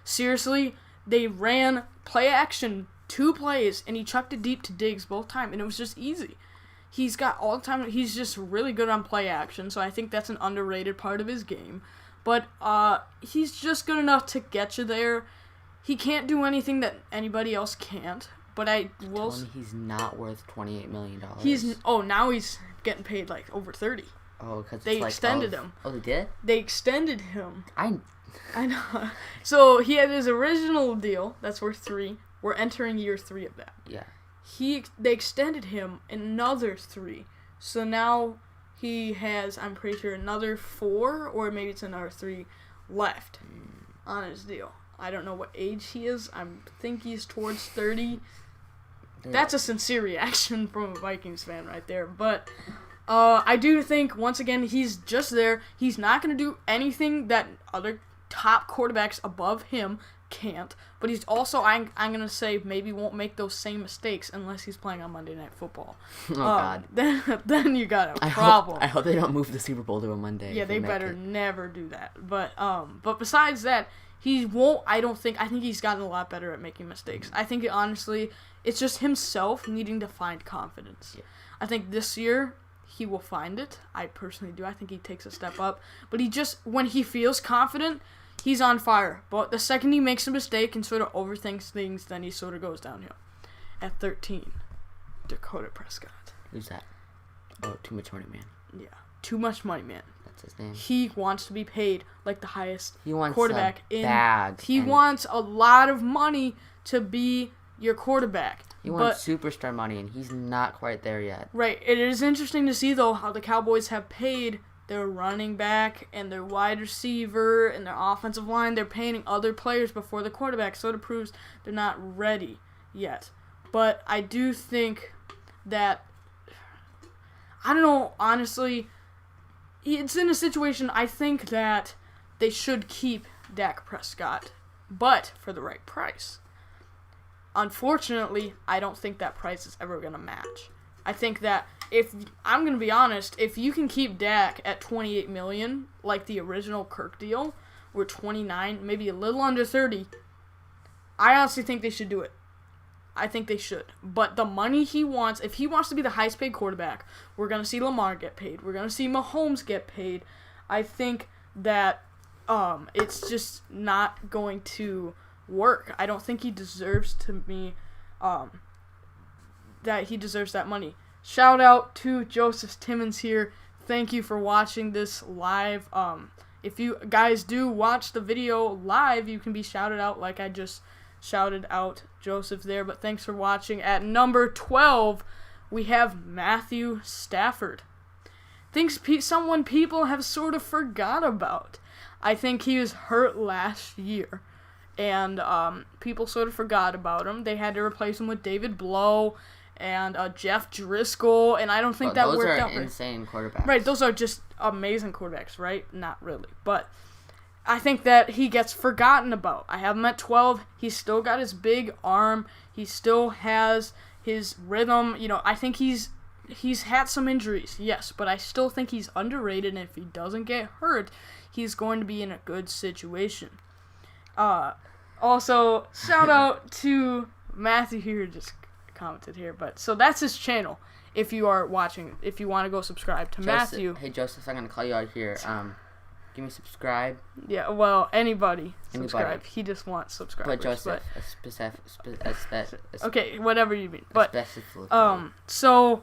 Speaker 1: seriously, they ran play-action 2 plays, and he chucked it deep to Diggs both times, and it was just easy. He's got all the time. He's just really good on play action, so I think that's an underrated part of his game. But he's just good enough to get you there. He can't do anything that anybody else can't. But I will.
Speaker 2: He's not worth $28 million.
Speaker 1: Now he's getting paid over 30.
Speaker 2: Oh, because
Speaker 1: they extended him.
Speaker 2: Oh, they did?
Speaker 1: They extended him.
Speaker 2: I
Speaker 1: know. So he had his original deal that's worth 3. We're entering year 3 of that.
Speaker 2: Yeah.
Speaker 1: They extended him another 3. So now he has, I'm pretty sure, another 4, or maybe it's another 3 left on his deal. I don't know what age he is. I think he's towards 30. That's a sincere reaction from a Vikings fan right there. But I do think, once again, he's just there. He's not going to do anything that other top quarterbacks above him can't, but he's also, I'm gonna say, maybe won't make those same mistakes unless he's playing on Monday Night Football.
Speaker 2: God.
Speaker 1: Then you got a problem.
Speaker 2: I hope they don't move the Super Bowl to a Monday.
Speaker 1: Yeah, they better never do that. But besides that, he won't. I think he's gotten a lot better at making mistakes. I think honestly, it's just himself needing to find confidence.
Speaker 2: Yeah.
Speaker 1: I think this year he will find it. I personally do. I think he takes a step up, but when he feels confident, he's on fire. But the second he makes a mistake and sort of overthinks things, then he sort of goes downhill. At 13, Dakota Prescott.
Speaker 2: Who's that? Oh, Too Much Money Man.
Speaker 1: Yeah, Too Much Money Man.
Speaker 2: That's his name.
Speaker 1: He wants to be paid like the highest quarterback
Speaker 2: wants bag.
Speaker 1: He wants a lot of money to be your quarterback.
Speaker 2: He wants superstar money, and he's not quite there yet.
Speaker 1: Right. It is interesting to see, though, how the Cowboys have paid their running back and their wide receiver and their offensive line. They're paying other players before the quarterback, so it proves they're not ready yet. But I do think that, I don't know, honestly, it's in a situation I think that they should keep Dak Prescott, but for the right price. Unfortunately, I don't think that price is ever going to match. I think that I'm going to be honest, if you can keep Dak at $28 million, like the original Kirk deal, or 29, maybe a little under 30, I honestly think they should do it. I think they should. But the money he wants, if he wants to be the highest paid quarterback, we're going to see Lamar get paid. We're going to see Mahomes get paid. I think that it's just not going to work. I don't think he deserves that he deserves that money. Shout out to Joseph Timmons here. Thank you for watching this live. If you guys do watch the video live, you can be shouted out like I just shouted out Joseph there. But thanks for watching. At number 12, we have Matthew Stafford. Someone people have sort of forgot about. I think he was hurt last year, and people sort of forgot about him. They had to replace him with David Blow and Jeff Driscoll, and I don't think that worked out.
Speaker 2: Those are insane quarterbacks.
Speaker 1: Right, those are just amazing quarterbacks, right? Not really, but I think that he gets forgotten about. I have him at 12. He's still got his big arm. He still has his rhythm. I think he's had some injuries, yes, but I still think he's underrated, and if he doesn't get hurt, he's going to be in a good situation. Also, shout out to Matthew here, just commented here, but so that's his channel. If you are watching, if you want to go subscribe to Matthew.
Speaker 2: Hey Joseph, I'm gonna call you out here. Give me subscribe.
Speaker 1: Yeah, well, anybody subscribe. He just wants subscribers.
Speaker 2: But Joseph,
Speaker 1: okay, whatever you mean. But so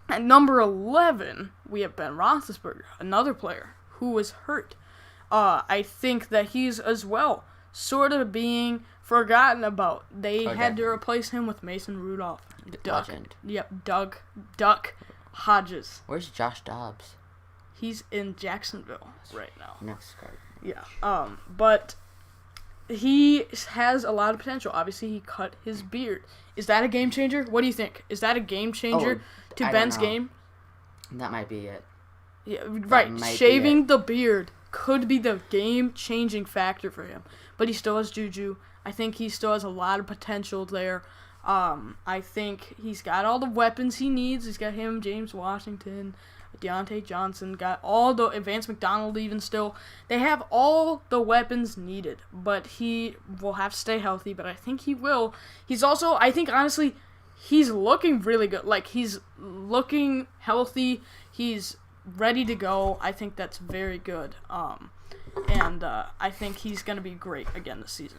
Speaker 1: at number 11, we have Ben Roethlisberger, another player who was hurt. I think that he's as well sort of being forgotten about. They had to replace him with Mason Rudolph.
Speaker 2: Legend.
Speaker 1: Yep, Duck Hodges.
Speaker 2: Where's Josh Dobbs?
Speaker 1: He's in Jacksonville right now.
Speaker 2: Next card.
Speaker 1: Yeah. But he has a lot of potential. Obviously, he cut his beard. Is that a game changer? What do you think? Is that a game changer to Ben's game?
Speaker 2: That might be it.
Speaker 1: Yeah, right. Shaving the beard could be the game-changing factor for him. But he still has juju. I think he still has a lot of potential there. I think he's got all the weapons he needs. He's got him, James Washington, Deontay Johnson, got all the Vance McDonald even still. They have all the weapons needed, but he will have to stay healthy, but I think he will. He's also, I think honestly, he's looking really good. Like, he's looking healthy. He's ready to go. I think that's very good. And I think he's going to be great again this season.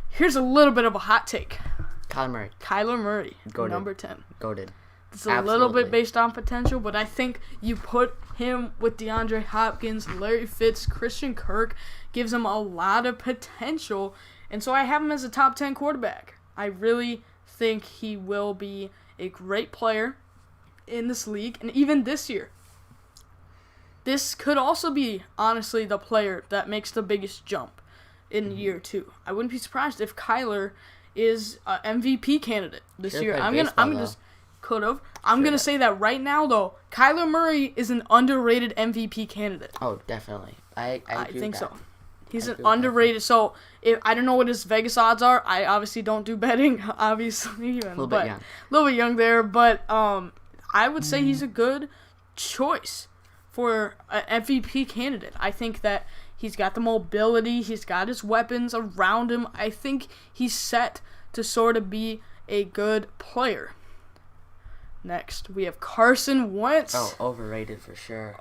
Speaker 1: Here's a little bit of a hot take. Kyler Murray,
Speaker 2: Goated.
Speaker 1: number 10.
Speaker 2: Goated.
Speaker 1: It's a little bit based on potential, but I think you put him with DeAndre Hopkins, Larry Fitz, Christian Kirk, gives him a lot of potential, and so I have him as a top 10 quarterback. I really think he will be a great player in this league, and even this year. This could also be, honestly, the player that makes the biggest jump in year 2. I wouldn't be surprised if Kyler is an MVP candidate this year. I'm gonna say that right now though. Kyler Murray is an underrated MVP candidate.
Speaker 2: Oh, definitely. I
Speaker 1: think so. He's an underrated. So I don't know what his Vegas odds are. I obviously don't do betting. Obviously, a little bit young there. But I would say he's a good choice for an MVP candidate. I think that he's got the mobility. He's got his weapons around him. I think he's set to sort of be a good player. Next, we have Carson Wentz.
Speaker 2: Oh, overrated for sure.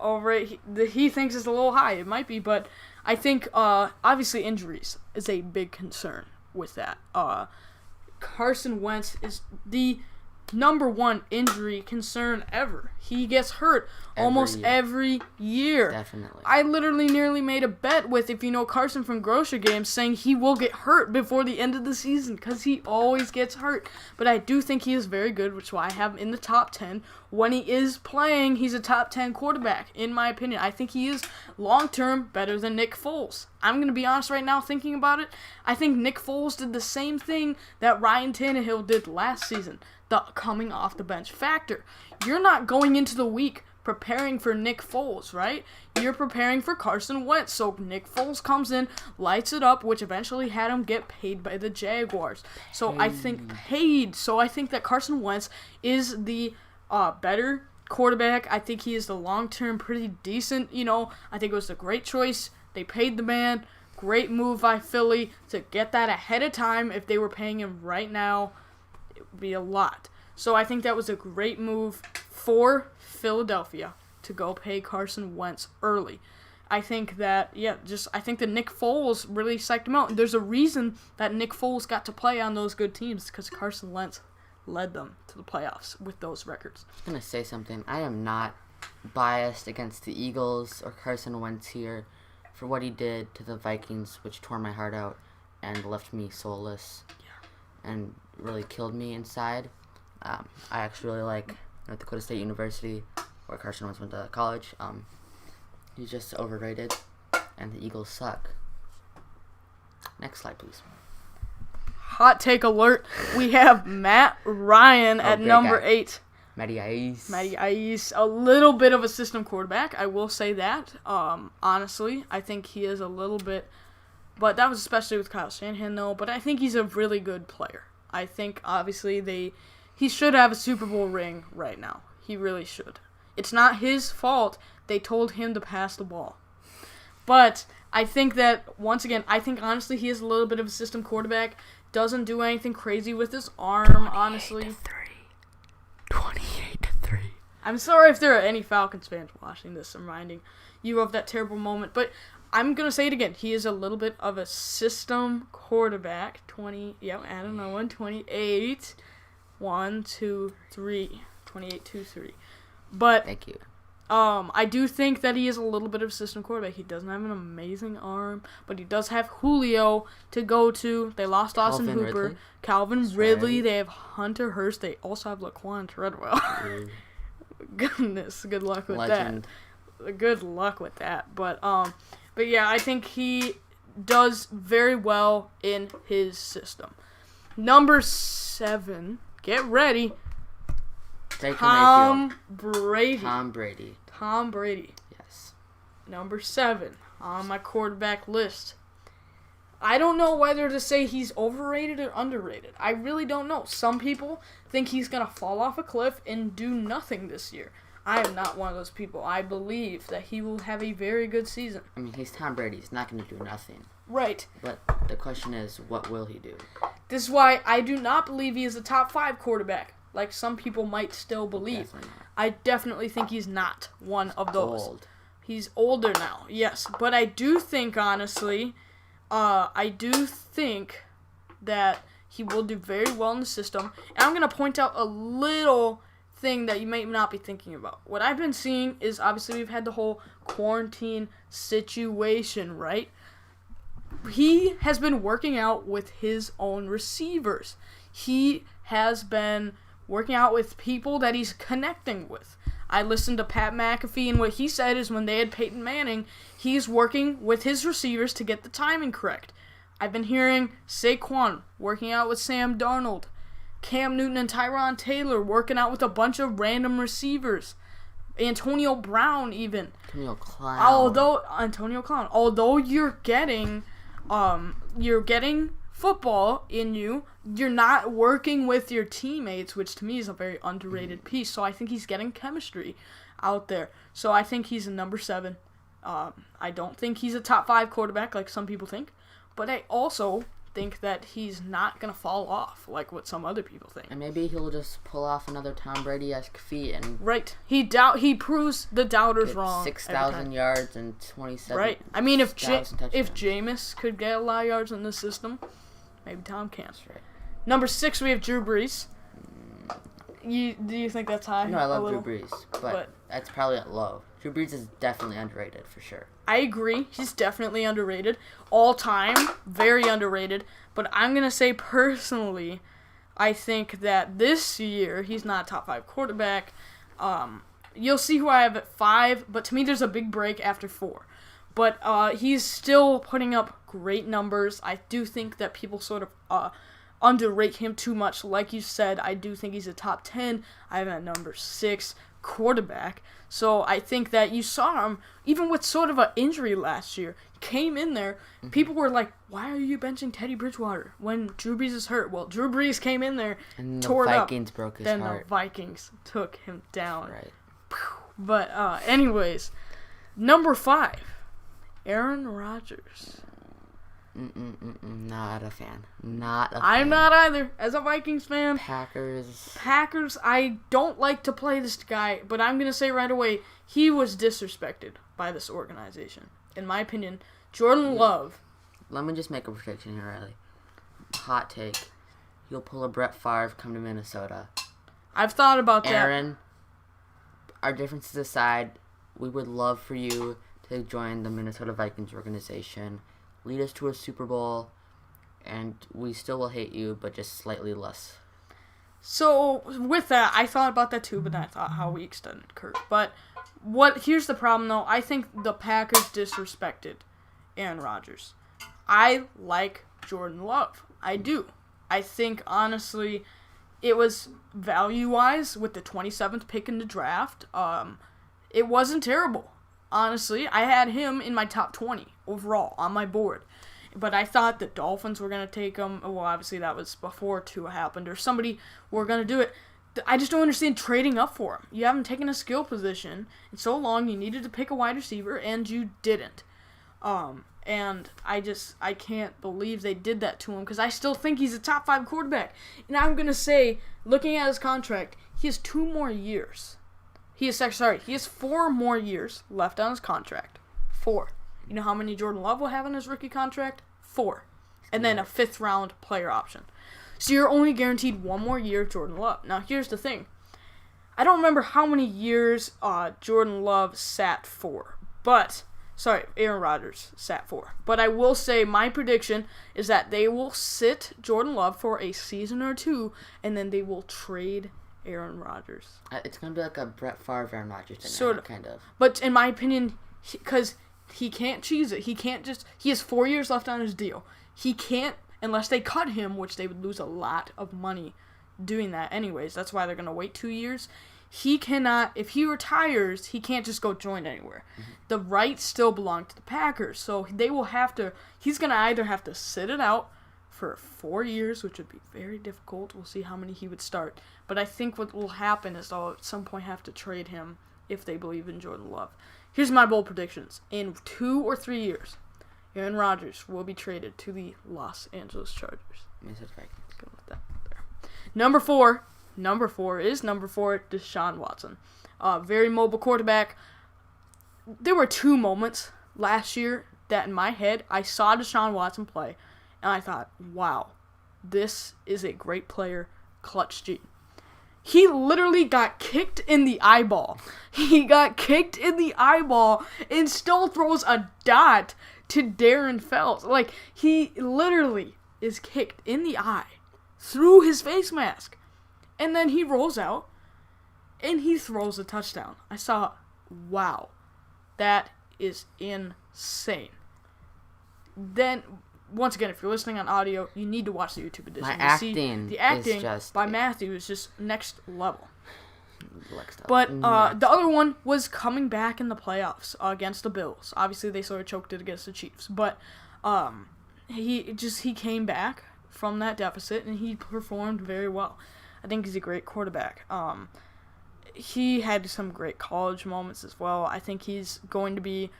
Speaker 1: He thinks it's a little high. It might be, but I think obviously injuries is a big concern with that. Carson Wentz is the number 1 injury concern ever. He gets hurt almost every year.
Speaker 2: Definitely.
Speaker 1: I literally nearly made a bet with, if you know Carson from Grocery Games, saying he will get hurt before the end of the season because he always gets hurt. But I do think he is very good, which is why I have him in the top 10. When he is playing, he's a top 10 quarterback, in my opinion. I think he is long-term better than Nick Foles. I'm going to be honest right now thinking about it. I think Nick Foles did the same thing that Ryan Tannehill did last season. The coming off the bench factor. You're not going into the week preparing for Nick Foles, right? You're preparing for Carson Wentz. So Nick Foles comes in, lights it up, which eventually had him get paid by the Jaguars. I think that Carson Wentz is the better quarterback. I think he is the long-term pretty decent. I think it was a great choice. They paid the man. Great move by Philly to get that ahead of time. If they were paying him right now, be a lot. So I think that was a great move for Philadelphia to go pay Carson Wentz early. I think that, I think that Nick Foles really psyched him out. And there's a reason that Nick Foles got to play on those good teams, because Carson Wentz led them to the playoffs with those records.
Speaker 2: I was going to say something. I am not biased against the Eagles or Carson Wentz here for what he did to the Vikings, which tore my heart out and left me soulless and really killed me inside. I actually really like North Dakota State University, where Carson Wentz went to college. He's just overrated, and the Eagles suck. Next slide, please.
Speaker 1: Hot take alert. We have Matt Ryan at number 8.
Speaker 2: Matty
Speaker 1: Ice. A little bit of a system quarterback. I will say that. Honestly, I think he is a little bit, but that was especially with Kyle Shanahan, though. But I think he's a really good player. I think, obviously, he should have a Super Bowl ring right now. He really should. It's not his fault they told him to pass the ball. But I think that, once again, honestly he is a little bit of a system quarterback. Doesn't do anything crazy with his arm, honestly.
Speaker 2: 28-3.
Speaker 1: I'm sorry if there are any Falcons fans watching this. I'm reminding you of that terrible moment. But I'm going to say it again. He is a little bit of a system quarterback. 28. 1, 2, 3. 28, 2, 3. But
Speaker 2: thank you.
Speaker 1: I do think that he is a little bit of a system quarterback. He doesn't have an amazing arm, but he does have Julio to go to. They lost Austin Hooper,
Speaker 2: Ridley.
Speaker 1: Calvin Ridley. Right. They have Hunter Hurst. They also have Laquan Treadwell. Goodness, good luck with
Speaker 2: Legend.
Speaker 1: that. Good luck with that. But yeah, I think he does very well in his system. Number 7. Get ready. Tom Brady.
Speaker 2: Tom Brady. Yes.
Speaker 1: Number 7 on my quarterback list. I don't know whether to say he's overrated or underrated. I really don't know. Some people think he's going to fall off a cliff and do nothing this year. I am not one of those people. I believe that he will have a very good season.
Speaker 2: I mean, he's Tom Brady. He's not going to do nothing.
Speaker 1: Right.
Speaker 2: But the question is, what will he do?
Speaker 1: This is why I do not believe he is a top 5 quarterback, like some people might still believe. I definitely think he's not one of those.
Speaker 2: Old.
Speaker 1: He's older now, yes. But I do think, honestly, that he will do very well in the system. And I'm going to point out a little thing that you may not be thinking about. What I've been seeing is, obviously, we've had the whole quarantine situation, right? He has been working out with his own receivers. He has been working out with people that he's connecting with. I listened to Pat McAfee, and what he said is when they had Peyton Manning, he's working with his receivers to get the timing correct. I've been hearing Saquon working out with Sam Darnold, Cam Newton and Tyron Taylor working out with a bunch of random receivers, Antonio Brown even.
Speaker 2: Antonio Clown.
Speaker 1: Although you're getting football in you, you're not working with your teammates, which to me is a very underrated piece. So I think he's getting chemistry out there. So I think he's a number 7. I don't think he's a top 5 quarterback like some people think, but I also think that he's not going to fall off like what some other people think.
Speaker 2: And maybe he'll just pull off another Tom Brady-esque feat and
Speaker 1: right. He proves the doubters wrong.
Speaker 2: 6,000 yards and 27.
Speaker 1: Right. I mean, if Jameis could get a lot of yards in the system, maybe Tom can.
Speaker 2: That's right.
Speaker 1: Number 6, we have Drew Brees. Do you think that's high?
Speaker 2: No, I love Drew Brees, but that's probably at low. Drew Brees is definitely underrated for sure.
Speaker 1: I agree. He's definitely underrated. All time, very underrated. But I'm going to say personally, I think that this year, he's not a top 5 quarterback. You'll see who I have at 5, but to me there's a big break after 4. But he's still putting up great numbers. I do think that people sort of underrate him too much. Like you said, I do think he's a top 10. I have him at number 6 quarterback. So I think that you saw him, even with sort of an injury last year, came in there. Mm-hmm. People were like, why are you benching Teddy Bridgewater when Drew Brees is hurt? Well, Drew Brees came in there,
Speaker 2: and
Speaker 1: tore it up.
Speaker 2: The Vikings broke his heart.
Speaker 1: Then the Vikings took him down.
Speaker 2: Right.
Speaker 1: But anyways, number 5, Aaron Rodgers.
Speaker 2: Not a fan. Not a fan.
Speaker 1: I'm not either. As a Vikings fan.
Speaker 2: Packers,
Speaker 1: I don't like to play this guy, but I'm going to say right away, he was disrespected by this organization. In my opinion, Jordan Love.
Speaker 2: Let me just make a prediction here, Riley. Hot take. You'll pull a Brett Favre, come to Minnesota.
Speaker 1: I've thought about that.
Speaker 2: Aaron, our differences aside, we would love for you to join the Minnesota Vikings organization. Lead us to a Super Bowl, and we still will hate you, but just slightly less.
Speaker 1: So, with that, I thought about that too, but then I thought how we extended Kirk. But here's the problem, though. I think the Packers disrespected Aaron Rodgers. I like Jordan Love. I do. I think, honestly, it was value-wise with the 27th pick in the draft. It wasn't terrible. Honestly, I had him in my top 20 overall on my board. But I thought the Dolphins were going to take him. Well, obviously that was before Tua happened. Or somebody were going to do it. I just don't understand trading up for him. You haven't taken a skill position in so long. You needed to pick a wide receiver, and you didn't. And I can't believe they did that to him because I still think he's a top 5 quarterback. And I'm going to say, looking at his contract, he has 2 more years. He has 4 more years left on his contract. 4. You know how many Jordan Love will have in his rookie contract? 4. And then a 5th round player option. So you're only guaranteed 1 more year of Jordan Love. Now here's the thing. I don't remember how many years Jordan Love sat for. Aaron Rodgers sat for. But I will say my prediction is that they will sit Jordan Love for a season or 2, and then they will trade Aaron Rodgers.
Speaker 2: It's going to be like a Brett Favre, Aaron Rodgers dynamic,
Speaker 1: sort of.
Speaker 2: Kind of.
Speaker 1: But in my opinion, because he can't cheese it. He has 4 years left on his deal. He can't, unless they cut him, which they would lose a lot of money doing that anyways. That's why they're going to wait 2 years. He cannot, if he retires, he can't just go join anywhere. Mm-hmm. The rights still belong to the Packers, so he's going to either have to sit it out for 4 years, which would be very difficult. We'll see how many he would start. But I think what will happen is they'll at some point have to trade him if they believe in Jordan Love. Here's my bold predictions. In 2 or 3 years, Aaron Rodgers will be traded to the Los Angeles Chargers.
Speaker 2: Minnesota Vikings.
Speaker 1: Go with that there. Number 4, Deshaun Watson. Very mobile quarterback. There were 2 moments last year that in my head, I saw Deshaun Watson play, and I thought, wow, this is a great player, clutch gene. He literally got kicked in the eyeball. And still throws a dot to Darren Fells. Like, he literally is kicked in the eye through his face mask. And then he rolls out and he throws a touchdown. I saw, wow, that is insane. Then, once again, if you're listening on audio, you need to watch the YouTube edition. The acting by Matthew is just next level. But the other one was coming back in the playoffs against the Bills. Obviously, they sort of choked it against the Chiefs. But he came back from that deficit, and he performed very well. I think he's a great quarterback. He had some great college moments as well. I think he's going to be...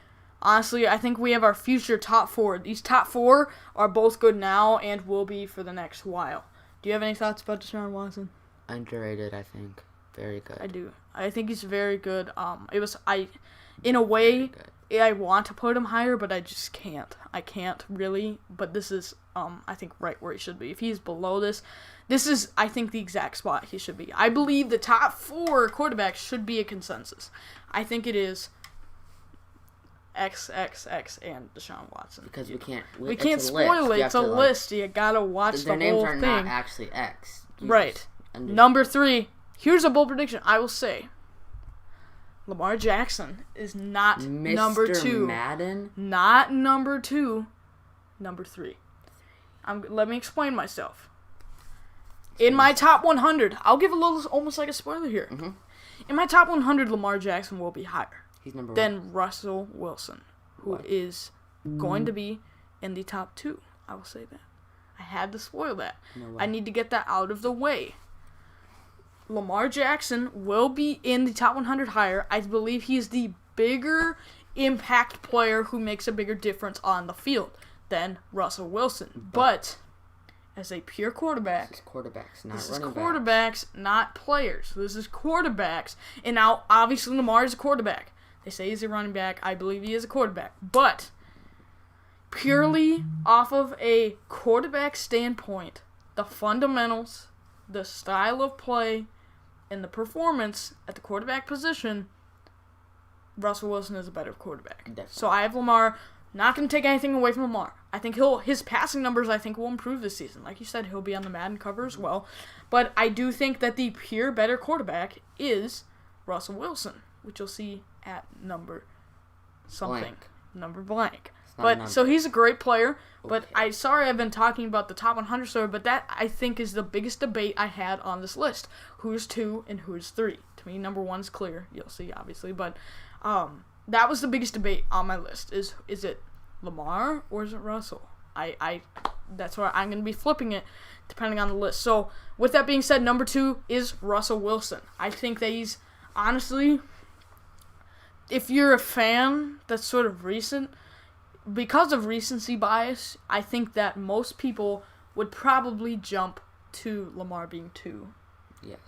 Speaker 1: Honestly, I think we have our future top 4. These top 4 are both good now and will be for the next while. Do you have any thoughts about Deshaun Watson?
Speaker 2: Underrated, I think. Very good.
Speaker 1: I do. I think he's very good. In a way, I want to put him higher, but I just can't. I can't really. But this is, I think, right where he should be. If he's below this is, I think, the exact spot he should be. I believe the top 4 quarterbacks should be a consensus. I think it is XXX and Deshaun Watson.
Speaker 2: Because
Speaker 1: we can't spoil it. It's a list. You gotta watch the whole thing. Their names are
Speaker 2: not actually X.
Speaker 1: Right. Number 3. Here's a bold prediction. I will say, Lamar Jackson is not number 2.
Speaker 2: Madden?
Speaker 1: Not number 2. Number 3. Let me explain myself. In my top 100, I'll give a little, almost like a spoiler here. Mm-hmm. In my top 100, Lamar Jackson will be higher.
Speaker 2: He's number 1.
Speaker 1: Then Russell Wilson, who is going to be in the top 2. I will say that. I had to spoil that. I need to get that out of the way. Lamar Jackson will be in the top 100 higher. I believe he's the bigger impact player who makes a bigger difference on the field. than Russell Wilson. But as a pure quarterback,
Speaker 2: this is quarterbacks, not
Speaker 1: this is
Speaker 2: running
Speaker 1: quarterbacks,
Speaker 2: backs.
Speaker 1: not players. This is quarterbacks. And now, obviously, Lamar is a quarterback. They say he's a running back. I believe he is a quarterback. But purely off of a quarterback standpoint, the fundamentals, the style of play, and the performance at the quarterback position, Russell Wilson is a better quarterback.
Speaker 2: Definitely.
Speaker 1: So I have Lamar. Not going to take anything away from Lamar. I think his passing numbers, I think, will improve this season. Like you said, he'll be on the Madden cover as well. But I do think that the pure better quarterback is Russell Wilson, which you'll see at number something.
Speaker 2: Blank.
Speaker 1: Number blank. But so he's a great player. But
Speaker 2: Okay.
Speaker 1: I've been talking about the top 100 story, but that I think is the biggest debate I had on this list. Who's 2 and who's 3? To me, number 1's clear. You'll see, obviously, but that was the biggest debate on my list. Is it Lamar or is it Russell? That's where I'm going to be flipping it depending on the list. So with that being said, number 2 is Russell Wilson. I think that he's honestly, if you're a fan that's sort of recent, because of recency bias, I think that most people would probably jump to Lamar being 2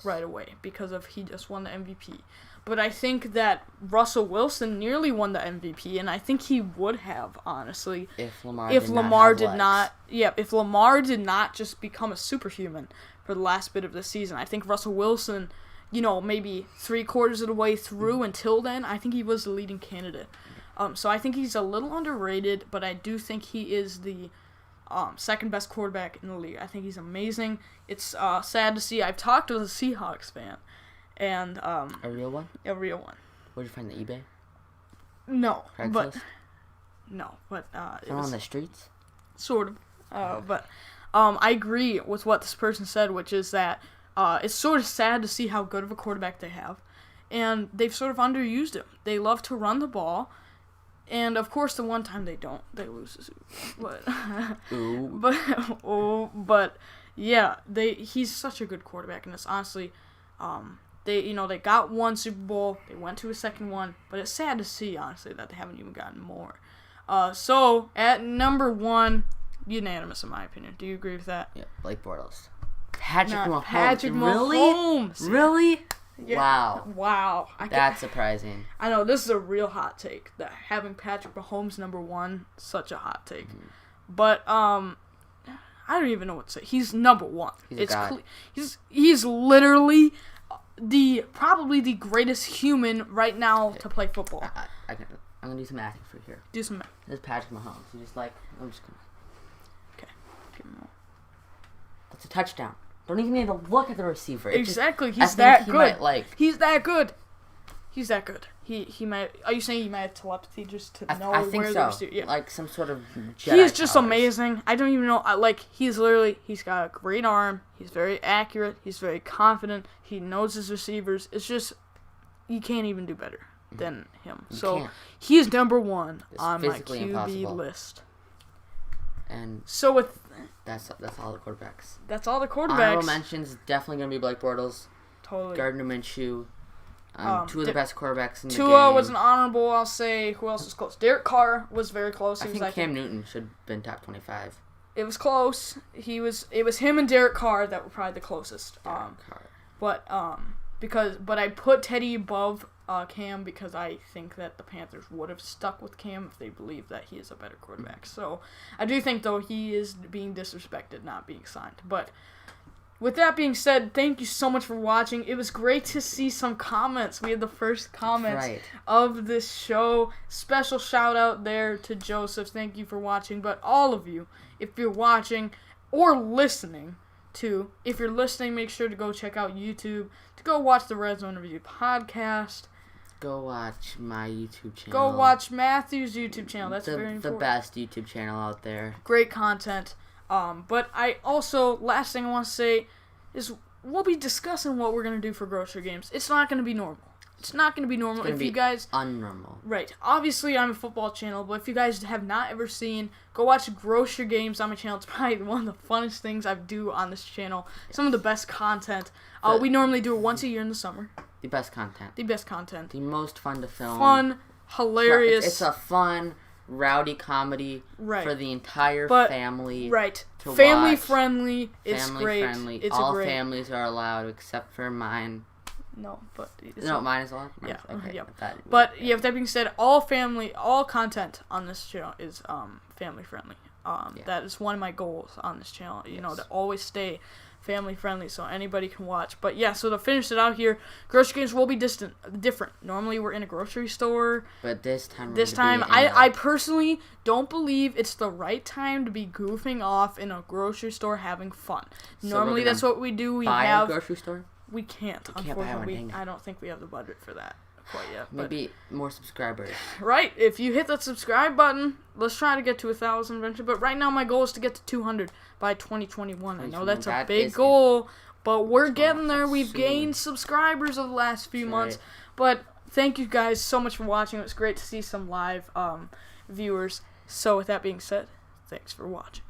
Speaker 1: right away because of he just won the MVP. But I think that Russell Wilson nearly won the MVP, and I think he would have, honestly, if Lamar did not just become a superhuman for the last bit of the season. I think Russell Wilson, maybe 3/4 of the way through until then, I think he was the leading candidate. So I think he's a little underrated, but I do think he is the second best quarterback in the league. I think he's amazing. It's sad to see. I've talked to a Seahawks fan. And
Speaker 2: a real one?
Speaker 1: A real one.
Speaker 2: Where'd you find the eBay?
Speaker 1: No,
Speaker 2: Craigslist?
Speaker 1: but
Speaker 2: it was on the streets.
Speaker 1: Sort of. But I agree with what this person said, which is that it's sort of sad to see how good of a quarterback they have, and they've sort of underused him. They love to run the ball, and of course, the one time they don't, they lose the Super Bowl. But yeah, he's such a good quarterback, and it's honestly. They got one Super Bowl, they went to a second one, but it's sad to see, honestly, that they haven't even gotten more. So, at number 1, unanimous in my opinion. Do you agree with that?
Speaker 2: Yeah, Blake Bortles. Patrick
Speaker 1: Mahomes.
Speaker 2: Really?
Speaker 1: Yeah. Wow.
Speaker 2: That's surprising.
Speaker 1: I know, this is a real hot take, that having Patrick Mahomes number 1, such a hot take. Mm-hmm. But, I don't even know what to say. He's number 1. He's literally probably the greatest human right now to play football.
Speaker 2: I'm gonna do some acting for here.
Speaker 1: Do some.
Speaker 2: This is Patrick Mahomes. I'm just gonna.
Speaker 1: Okay.
Speaker 2: That's a touchdown. Don't even need to look at the receiver.
Speaker 1: Exactly. He's that good. He's that good. He might. Are you saying he might have telepathy just to know where the receiver? Yeah.
Speaker 2: Like some sort of Jedi
Speaker 1: He's just amazing. I don't even know. He's got a great arm. He's very accurate. He's very confident. He knows his receivers. It's just you can't even do better than him. He is number 1 on my QB list.
Speaker 2: And
Speaker 1: so with
Speaker 2: that's all the quarterbacks.
Speaker 1: That's all the quarterbacks.
Speaker 2: Honorable mentions definitely gonna be Blake Bortles.
Speaker 1: Totally.
Speaker 2: Gardner Minshew. 2 of the best quarterbacks in the game.
Speaker 1: Tua was an honorable, I'll say. Who else was close? Derek Carr was very close.
Speaker 2: I think Cam Newton should have been top 25.
Speaker 1: It was close. It was him and Derek Carr that were probably the closest. But I put Teddy above Cam because I think that the Panthers would have stuck with Cam if they believed that he is a better quarterback. So I do think, though, he is being disrespected, not being signed. But with that being said, thank you so much for watching. It was great to see some comments. We had the first comments of this show. Special shout out there to Joseph. Thank you for watching. But all of you, if you're watching or listening to, if you're listening, make sure to go check out YouTube, to go watch the Redzone Review podcast.
Speaker 2: Go watch my YouTube channel.
Speaker 1: Go watch Matthew's YouTube channel. That's very important.
Speaker 2: The best YouTube channel out there.
Speaker 1: Great content. But I also, last thing I want to say is we'll be discussing what we're going to do for grocery games. It's not going to be normal. It's not going to be normal.
Speaker 2: If you guys... unnormal.
Speaker 1: Right. Obviously, I'm a football channel, but if you guys have not ever seen, go watch grocery games on my channel. It's probably one of the funnest things I do on this channel. Yes. Some of the best content. We normally do it once a year in the summer.
Speaker 2: The best content.
Speaker 1: The best content.
Speaker 2: The most fun to film.
Speaker 1: Fun, hilarious.
Speaker 2: It's a fun, rowdy comedy for the entire family.
Speaker 1: Right.
Speaker 2: To
Speaker 1: family
Speaker 2: watch.
Speaker 1: friendly. It's great.
Speaker 2: Friendly.
Speaker 1: It's
Speaker 2: all families are allowed except for mine.
Speaker 1: No, but
Speaker 2: mine is allowed.
Speaker 1: Yeah.
Speaker 2: Okay.
Speaker 1: Yeah. With that being said, all content on this channel is family friendly. That is one of my goals on this channel. You know, to always stay family friendly so anybody can watch. But yeah, so to finish it out here, grocery games will be different. Normally we're in a grocery store,
Speaker 2: but this time
Speaker 1: I personally don't believe it's the right time to be goofing off in a grocery store having fun. So normally that's what we do.
Speaker 2: Buy a grocery store?
Speaker 1: We can't, unfortunately. I don't think we have the budget for that quite yet.
Speaker 2: Maybe more subscribers.
Speaker 1: Right. If you hit that subscribe button, let's try to get to 1,000 eventually. But right now my goal is to get to 200 by 2021. I know that's a big goal, but we're getting there. We've gained subscribers over the last few months. But thank you guys so much for watching. It was great to see some live viewers. So with that being said, thanks for watching.